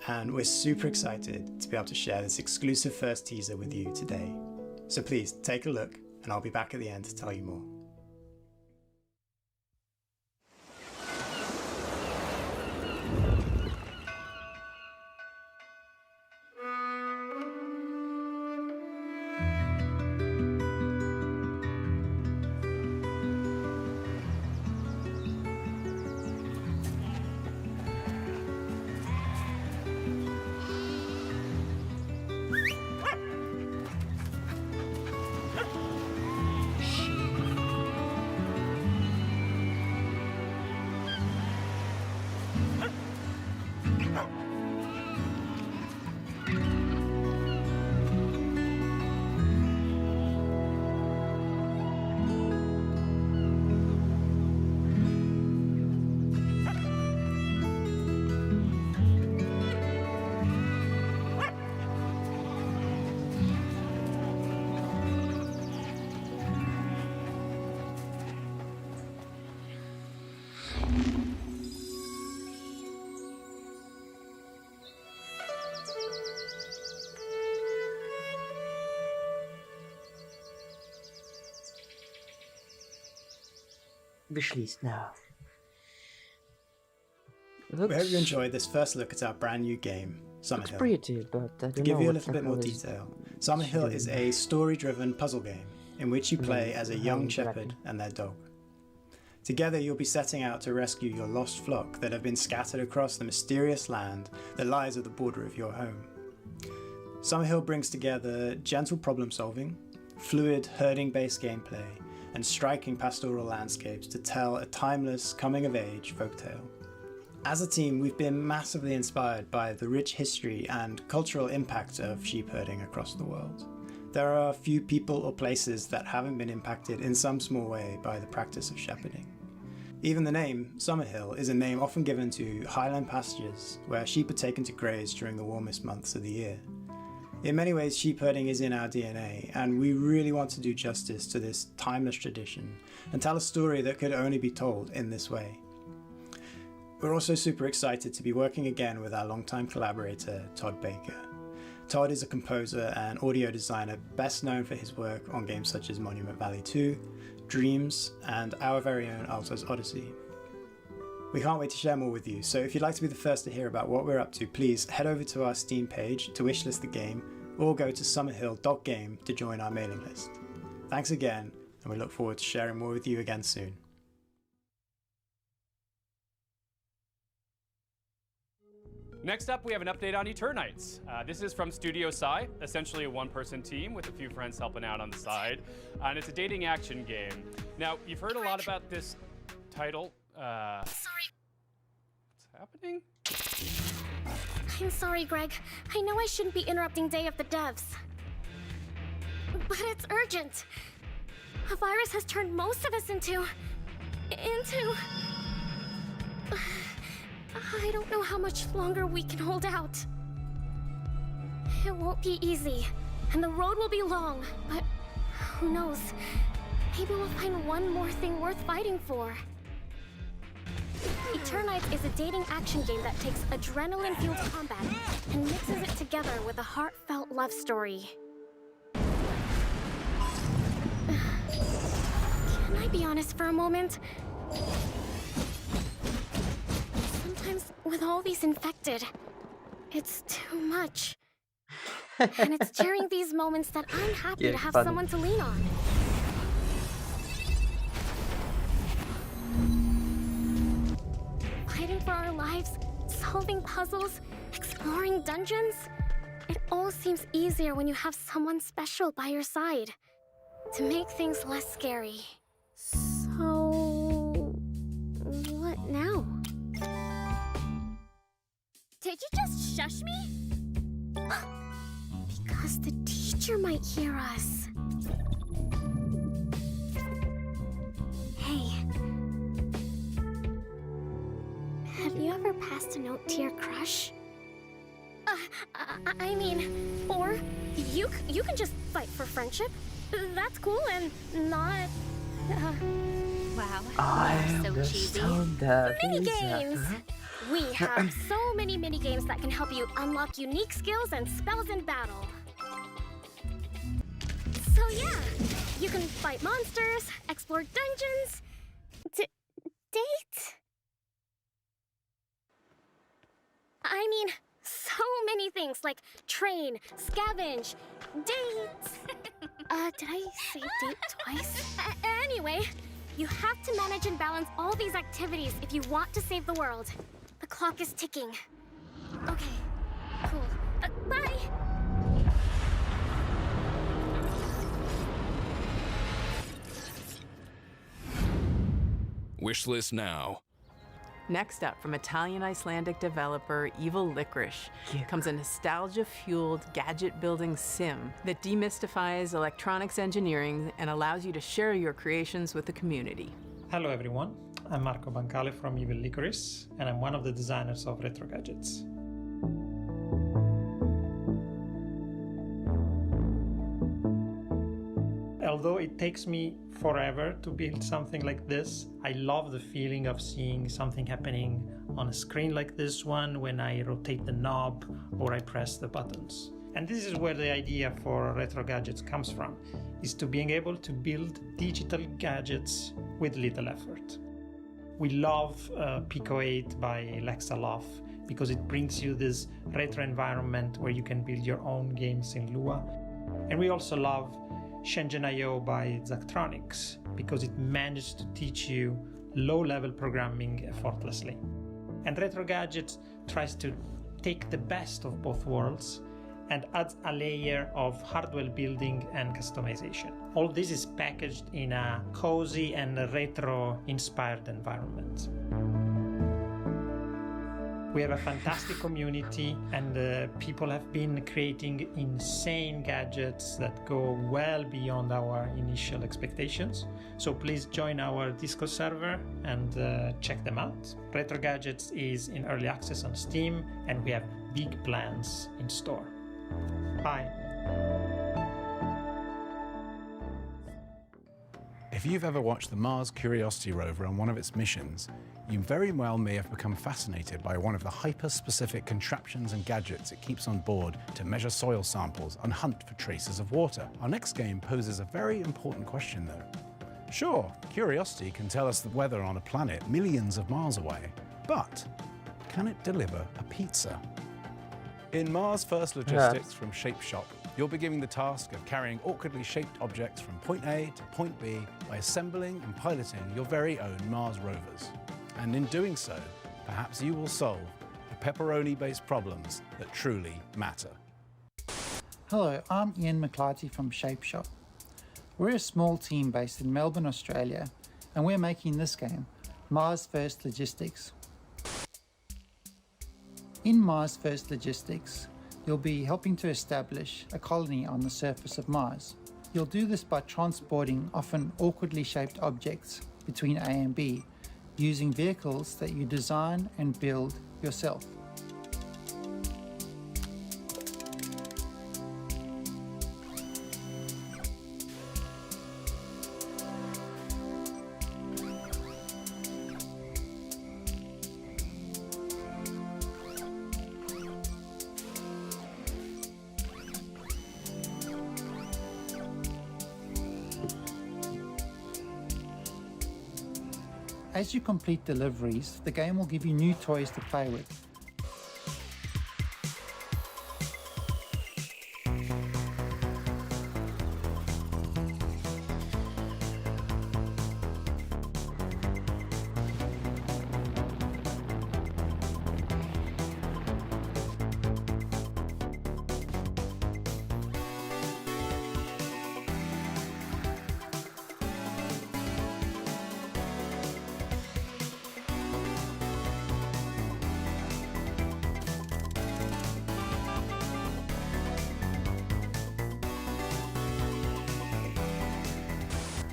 And we're super excited to be able to share this exclusive first teaser with you today. So please take a look, and I'll be back at the end to tell you more. Wishlist now. We hope you enjoyed this first look at our brand new game, Looks Summerhill. pretty, but I don't To give know you a what little the bit more hell is detail, Summerhill is a story-driven puzzle game in which you play as a young shepherd and their dog. Together you'll be setting out to rescue your lost flock that have been scattered across the mysterious land that lies at the border of your home. Summerhill brings together gentle problem-solving, fluid herding-based gameplay, and striking pastoral landscapes to tell a timeless coming-of-age folktale. As a team, we've been massively inspired by the rich history and cultural impact of sheep herding across the world. There are few people or places that haven't been impacted in some small way by the practice of shepherding. Even the name, Summerhill, is a name often given to highland pastures where sheep are taken to graze during the warmest months of the year. In many ways, sheep herding is in our DNA, and we really want to do justice to this timeless tradition and tell a story that could only be told in this way. We're also super excited to be working again with our longtime collaborator, Todd Baker. Todd is a composer and audio designer best known for his work on games such as Monument Valley 2, Dreams, and our very own Alto's Odyssey. We can't wait to share more with you, so if you'd like to be the first to hear about what we're up to, please head over to our Steam page to wishlist the game, or go to summerhill.game to join our mailing list. Thanks again, and we look forward to sharing more with you again soon. Next up, we have an update on Eternights. This is from Studio Psy, essentially a one-person team with a few friends helping out on the side, and it's a dating action game. Now, you've heard a lot about this title. Sorry. What's happening? I'm sorry, Greg. I know I shouldn't be interrupting Day of the Devs. But it's urgent. A virus has turned most of us into... I don't know how much longer we can hold out. It won't be easy, and the road will be long, but who knows? Maybe we'll find one more thing worth fighting for. Eternights is a dating action game that takes adrenaline-fueled combat and mixes it together with a heartfelt love story. Can I be honest for a moment? Sometimes with all these infected, it's too much. And it's during these moments that I'm happy to have someone to lean on. Fighting for our lives, solving puzzles, exploring dungeons. It all seems easier when you have someone special by your side to make things less scary. So, what now? Did you just shush me? Because the teacher might hear us. Hey. Have you ever passed a note to your crush? I mean, or you can just fight for friendship. That's cool and not... Wow, so cheesy. Mini-games! We have so many mini-games that can help you unlock unique skills and spells in battle. So yeah, you can fight monsters, explore dungeons, date? I mean, so many things like train, scavenge, date. Did I say date twice? Anyway, you have to manage and balance all these activities if you want to save the world. The clock is ticking. Okay, cool. Bye! Wishlist now. Next up, from Italian-Icelandic developer Evil Licorice, comes a nostalgia-fueled gadget-building sim that demystifies electronics engineering and allows you to share your creations with the community. Hello everyone, I'm Marco Bancale from Evil Licorice, and I'm one of the designers of Retro Gadgets. Although it takes me forever to build something like this, I love the feeling of seeing something happening on a screen like this one when I rotate the knob or I press the buttons. And this is where the idea for Retro Gadgets comes from, is to being able to build digital gadgets with little effort. We love Pico 8 by Lexaloff because it brings you this retro environment where you can build your own games in Lua. And we also love Shenzhen.io by Zachtronics because it managed to teach you low-level programming effortlessly. And Retro Gadgets tries to take the best of both worlds and adds a layer of hardware building and customization. All this is packaged in a cozy and retro-inspired environment. We have a fantastic community, and people have been creating insane gadgets that go well beyond our initial expectations. So please join our Discord server and check them out. Retro Gadgets is in early access on Steam, and we have big plans in store. Bye. If you've ever watched the Mars Curiosity rover on one of its missions, you very well may have become fascinated by one of the hyper-specific contraptions and gadgets it keeps on board to measure soil samples and hunt for traces of water. Our next game poses a very important question though. Sure, Curiosity can tell us the weather on a planet millions of miles away, but can it deliver a pizza? In Mars First Logistics from Shape Shop, you'll be given the task of carrying awkwardly shaped objects from point A to point B by assembling and piloting your very own Mars rovers. And in doing so, perhaps you will solve the pepperoni-based problems that truly matter. Hello, I'm Ian McClarty from Shape Shop. We're a small team based in Melbourne, Australia, and we're making this game, Mars First Logistics. In Mars First Logistics, you'll be helping to establish a colony on the surface of Mars. You'll do this by transporting often awkwardly shaped objects between A and B, using vehicles that you design and build yourself. As you complete deliveries, the game will give you new toys to play with.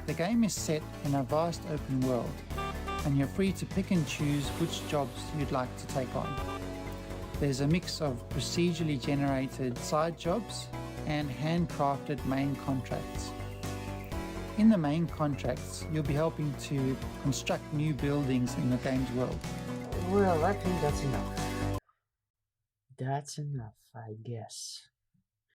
The game is set in a vast open world, and you're free to pick and choose which jobs you'd like to take on. There's a mix of procedurally generated side jobs and handcrafted main contracts. In the main contracts, you'll be helping to construct new buildings in the game's world. Well, I think that's enough. That's enough, I guess.